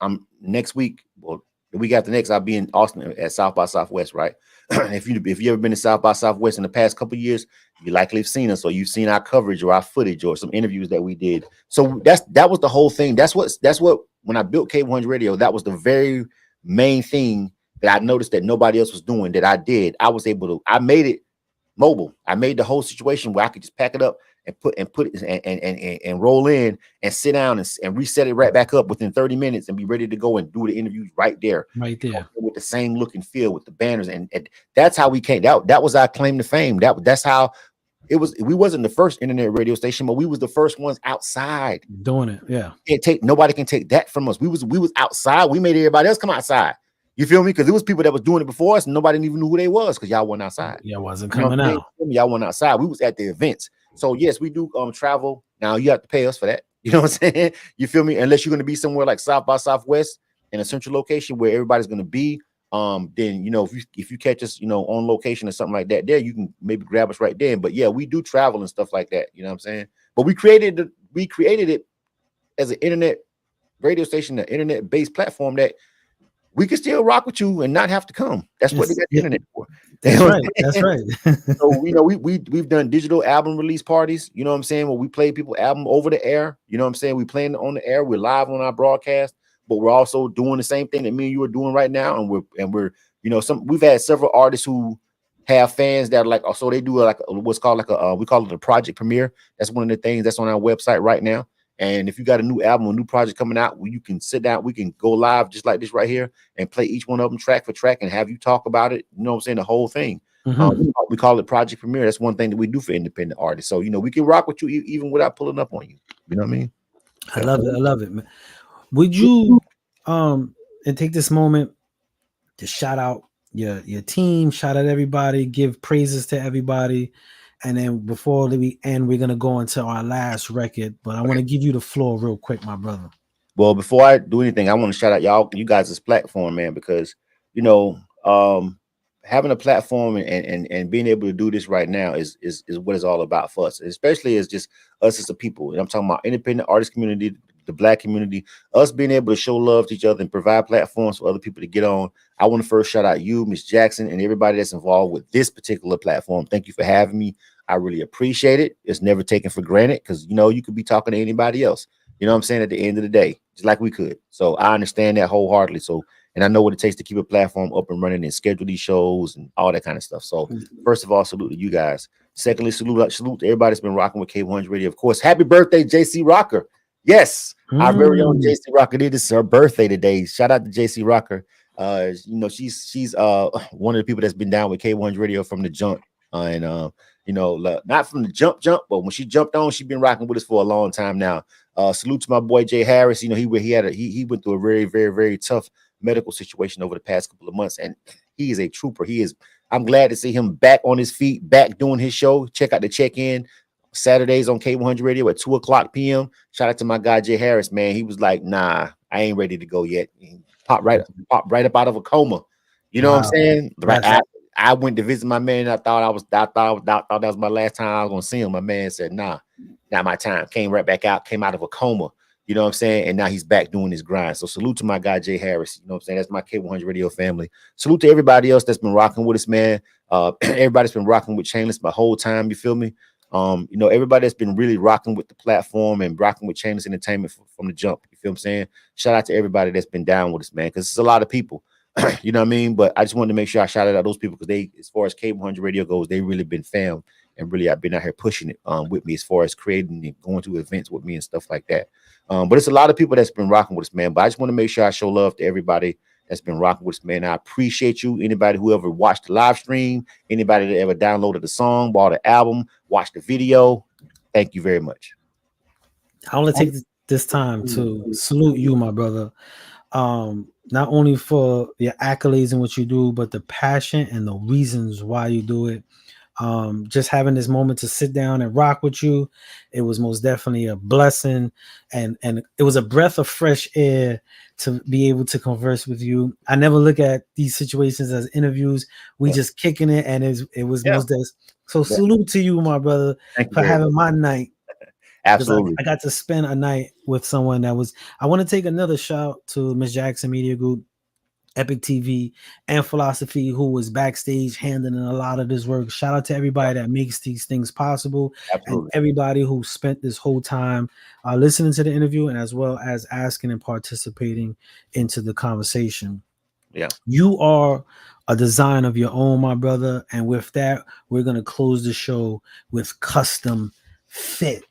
I'm next week, or the week after next, I'll be in Austin at South by Southwest, right? If you ever been to South by Southwest in the past couple of years, you likely have seen us, or you've seen our coverage or our footage or some interviews that we did. So that was the whole thing. That's what when I built K100 Radio, that was the very main thing that I noticed that nobody else was doing that I did. I made it mobile. I made the whole situation where I could just pack it up and put it and roll in and sit down and reset it right back up within 30 minutes and be ready to go and do the interviews right there. Right there. With the same look and feel with the banners. And that's how we came. That was our claim to fame. That's how it was. We wasn't the first internet radio station, but we was the first ones outside doing it. Yeah. Nobody can take that from us. We was outside. We made everybody else come outside. You feel me? Because there was people that was doing it before us, and nobody even knew who they was because y'all wasn't outside. Yeah, wasn't coming out. Y'all went outside. We was at the events. So yes, we do travel. Now you have to pay us for that. You know what I'm saying? You feel me? Unless you're going to be somewhere like South by Southwest in a central location where everybody's going to be, then you know if you catch us, you know, on location or something like that, there you can maybe grab us right there. But yeah, we do travel and stuff like that. You know what I'm saying? But we created it as an internet radio station, an internet-based platform that we can still rock with you and not have to come. That's what they got the internet for. That's right. That's right. So you know, we've done digital album release parties. You know what I'm saying? Where we play people album over the air. You know what I'm saying? We playing on the air. We're live on our broadcast, but we're also doing the same thing that me and you are doing right now. And we're you know, we've had several artists who have fans that are like, so they do like what's called like we call it a project premiere. That's one of the things that's on our website right now. And if you got a new album, a new project coming out, where you can sit down, we can go live just like this right here and play each one of them track for track and have you talk about it. You know what I'm saying? The whole thing. We call it project premiere. That's one thing that we do for independent artists. So, you know, we can rock with you even without pulling up on you. You know what I mean? I love it. I love it, man. Would you and take this moment to shout out your team, shout out everybody, give praises to everybody. And then before we end, we're going to go into our last record. But I want to give you the floor real quick, my brother. Well, before I do anything, I want to shout out you guys' platform, man, because, you know, having a platform and being able to do this right now is what it's all about for us, especially as just us as a people. And I'm talking about independent artist community, the Black community, us being able to show love to each other and provide platforms for other people to get on. I want to first shout out you, Miss Jackson, and everybody that's involved with this particular platform. Thank you for having me. I really appreciate it. It's never taken for granted because, you know, you could be talking to anybody else. You know what I'm saying? At the end of the day, just like we could. So I understand that wholeheartedly. So, and I know what it takes to keep a platform up and running and schedule these shows and all that kind of stuff. So first of all, salute to you guys. Secondly, salute to everybody that's been rocking with K100 Radio. Of course, happy birthday, JC Rocker. Yes, our very own JC Rocker. This is her birthday today. Shout out to JC Rocker. You know, she's one of the people that's been down with K100 Radio from the jump. You know, not from the jump, but when she jumped on, she's been rocking with us for a long time now. Salute to my boy Jay Harris. You know, he went through a very, very, very tough medical situation over the past couple of months, and he is a trooper. I'm glad to see him back on his feet, back doing his show. Check out the check-in Saturdays on K100 Radio at 2:00 p.m. Shout out to my guy Jay Harris, man. He was like, nah, I ain't ready to go yet. He popped right up out of a coma. You know what I'm saying? Right. I went to visit my man. I thought that was my last time I was gonna see him. My man said, "Nah, not my time." Came right back out. Came out of a coma. You know what I'm saying? And now he's back doing his grind. So salute to my guy Jay Harris. You know what I'm saying? That's my K-100 Radio family. Salute to everybody else that's been rocking with us, man. Everybody's been rocking with Chainless my whole time. You feel me? You know, everybody that's been really rocking with the platform and rocking with Chainless Entertainment from the jump. You feel what I'm saying? Shout out to everybody that's been down with us, man, because it's a lot of people. You know what I mean? But I just wanted to make sure I shouted out those people because they, as far as K-100 Radio goes, they really been fam and really I've been out here pushing it with me as far as creating and going to events with me and stuff like that. But it's a lot of people that's been rocking with us, man. But I just want to make sure I show love to everybody that's been rocking with us, man. I appreciate you. Anybody who ever watched the live stream, anybody that ever downloaded the song, bought the album, watched the video, thank you very much. I want to take this time to salute you, my brother. Not only for your accolades and what you do, but the passion and the reasons why you do it. Just having this moment to sit down and rock with you, it was most definitely a blessing, and it was a breath of fresh air to be able to converse with you. I never look at these situations as interviews. We just kicking it, and it was most definitely. So salute to you, my brother, for having my night. Absolutely. I got to spend a night with someone that was. I want to take another shout to Miss Jackson Media Group, Epic TV, and Philosophy, who was backstage handling a lot of this work. Shout out to everybody that makes these things possible. Absolutely. And everybody who spent this whole time listening to the interview and as well as asking and participating into the conversation. Yeah. You are a design of your own, my brother. And with that, we're going to close the show with Custom Fit.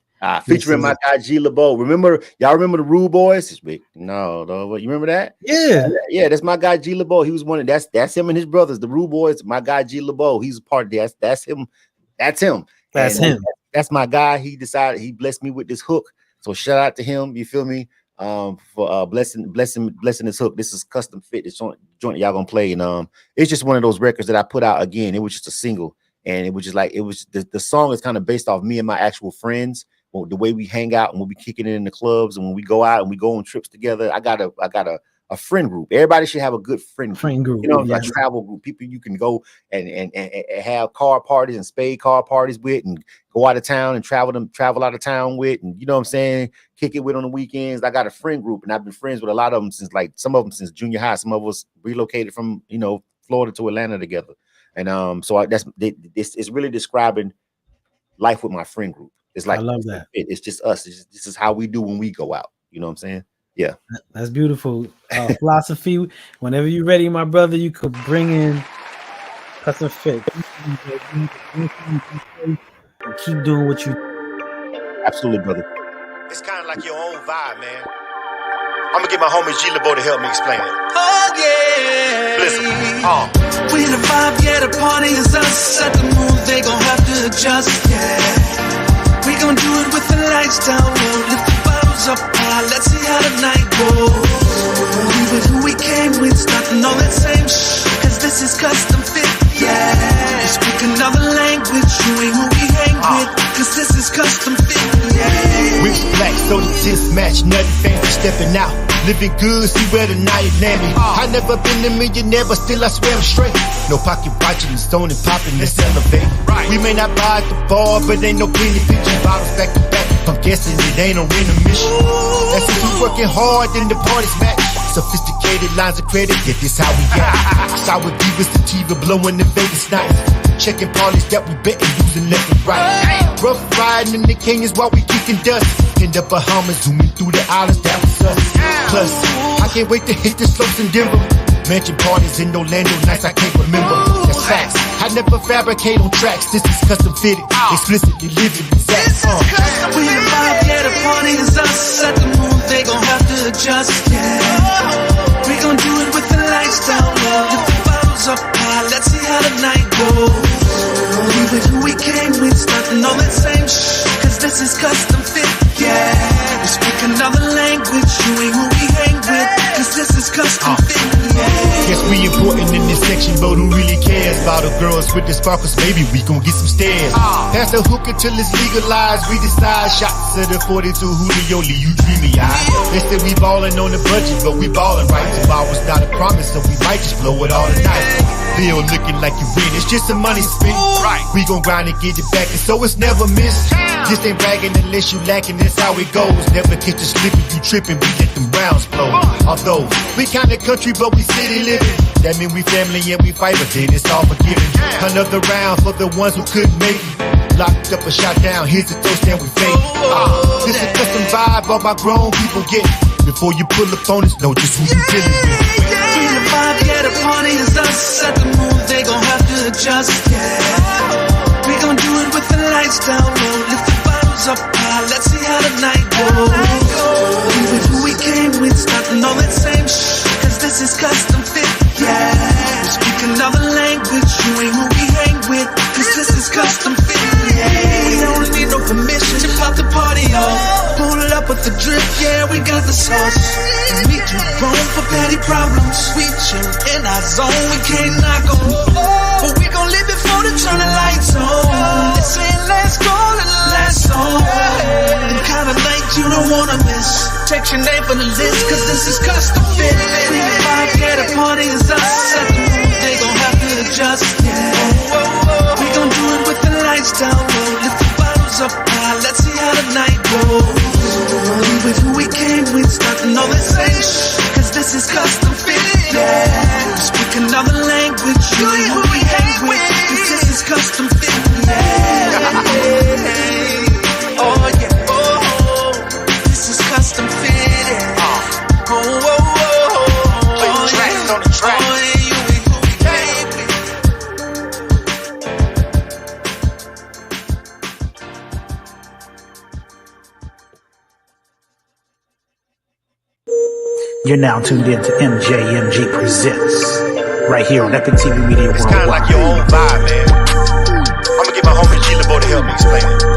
Featuring my guy G LeBeau. Y'all remember the Rude Boys? No, you remember that? Yeah, that's my guy G LeBeau. He was one of that's him and his brothers, the Rude Boys. My guy G LeBeau. He's a part of that. That's him. That's him. That's my guy. He decided he blessed me with this hook. So shout out to him. You feel me? For blessing this hook. This is Custom Fit. This joint y'all gonna play, and it's just one of those records that I put out again. It was just a single, and it was just like the song is kind of based off me and my actual friends. The way we hang out and we'll be kicking it in the clubs, and when we go out and we go on trips together. I got a friend group. Everybody should have a good friend group. You know, a travel group, people you can go and have car parties and spade car parties with, and go out of town and travel out of town with, and you know what I'm saying, kick it with on the weekends. I got a friend group, and I've been friends with a lot of them since, like, some of them since junior high. Some of us relocated from, you know, Florida to Atlanta together, and so this is really describing life with my friend group. It's like, I love that. It's just us. This is how we do when we go out. You know what I'm saying? Yeah. That's beautiful. Philosophy. Whenever you're ready, my brother, you could bring in Custom Fit. Keep doing what you do. Absolutely, brother. It's kind of like your own vibe, man. I'm gonna get my homie G LeBeau to help me explain it. Oh yeah. Listen. We the vibe, yeah, the party is us. At the move, they gon' have to adjust, yeah. We gon' do it with the lights down low. Lift the bottles up high, let's see how the night goes. We with who we came with, starting all that same shit. Cause this is Custom Fit, yeah. Speak another language, you ain't who we hang with. Cause this is Custom Fit, yeah. Rich black, so the tits match, nothing fancy stepping out. Living good, see where the night landed. I never been a millionaire, but still I swear I'm straight. No pocket watching, it's on and popping, let's elevate. We may not buy at the bar, but ain't no penny pinching bottles back to back. I'm guessing it ain't no intermission. That's if we working hard, then the party's match. Sophisticated lines of credit, yeah, this how we act. Sour divas, sativa, blowing the Vegas nights. Checking parties that we betting, losing left and right. Rough riding in the canyons while we kicking dust. In the Bahamas, zooming through the islands, that was us. Plus, I can't wait to hit the slopes in Denver. Mansion parties in Orlando, nights I can't remember. That's facts. I never fabricate on tracks. This is custom fitted, explicitly living exact. We the vibe, yeah, the party is us. At the move, they gon' have to adjust, yeah. We gon' do it with the lights down low. Lift the bottles up high, let's see how the night goes. We with who we came with, starting all that same shit. Cause this is Custom Fit, yeah. We speak another language, you ain't who we hang with. Cause this is Custom Fit, yeah. Guess we important in this section, but who really cares about the girls with the sparkles? Maybe we gon' get some stares. Pass the hook until it's legalized. We decide shots at the 42 Julio, leave you dreamy eyed. They say we ballin' on the budget, but we ballin' right. Tomorrow's not a promise, so we might just blow it all tonight. Bill looking like you win, it's just some money spent. Right. We gon' grind and get it back, and so it's never missed. This ain't bragging unless you lacking, that's how it goes. Never catch a slip if you trippin', we let them rounds blow. Although we kinda country, but we city living. That mean we family and we fight, but then it's all forgiven. Another round for the ones who couldn't make it. Locked up or shot down, here's the toast and we fake. This is custom vibe all my grown people get. Before you pull up on us, know just who you dealing with. Bring the vibe, yeah, the party is us. Set the mood, they gon' have to adjust, yeah. We gon' do it with the lights down low. Lift the bottles up high, let's see how the night goes. We with who we came with, starting all that same shit. Cause this is custom fit, yeah. We speak another language, you ain't who we hang with. Cause this is custom fit, yeah. We don't need no permission to pop the party off. Pull it up with the drip, yeah, we got the sauce. And we too grown for petty problems. We chill in our zone, we can't knock on. But we gon' live before they turn the lights on. They say let's go to the last song. The kind of night you don't wanna miss. Check your name for the list, cause this is custom fit. We the vibe, yeah, the party is us. Set the mood, they gon' have to adjust, yeah. We gon' do it with the lights down low. Lift the bottles up high, let's see how the night goes. We with who we came with, starting all the same shit. Cause this is custom fit, yeah. Speak another language, you ain't who we hang with. Cause this is custom fit, yeah. Oh yeah, oh, this is custom fit, yeah. Oh, oh, oh, Play the tracks on the track. oh, yeah, you ain't who we hang with. You're now tuned in to MJMG Presents, right here on Epic TV Media It's kinda Worldwide. like your own vibe, man. I'ma get my homie G Lebo to help me explain it.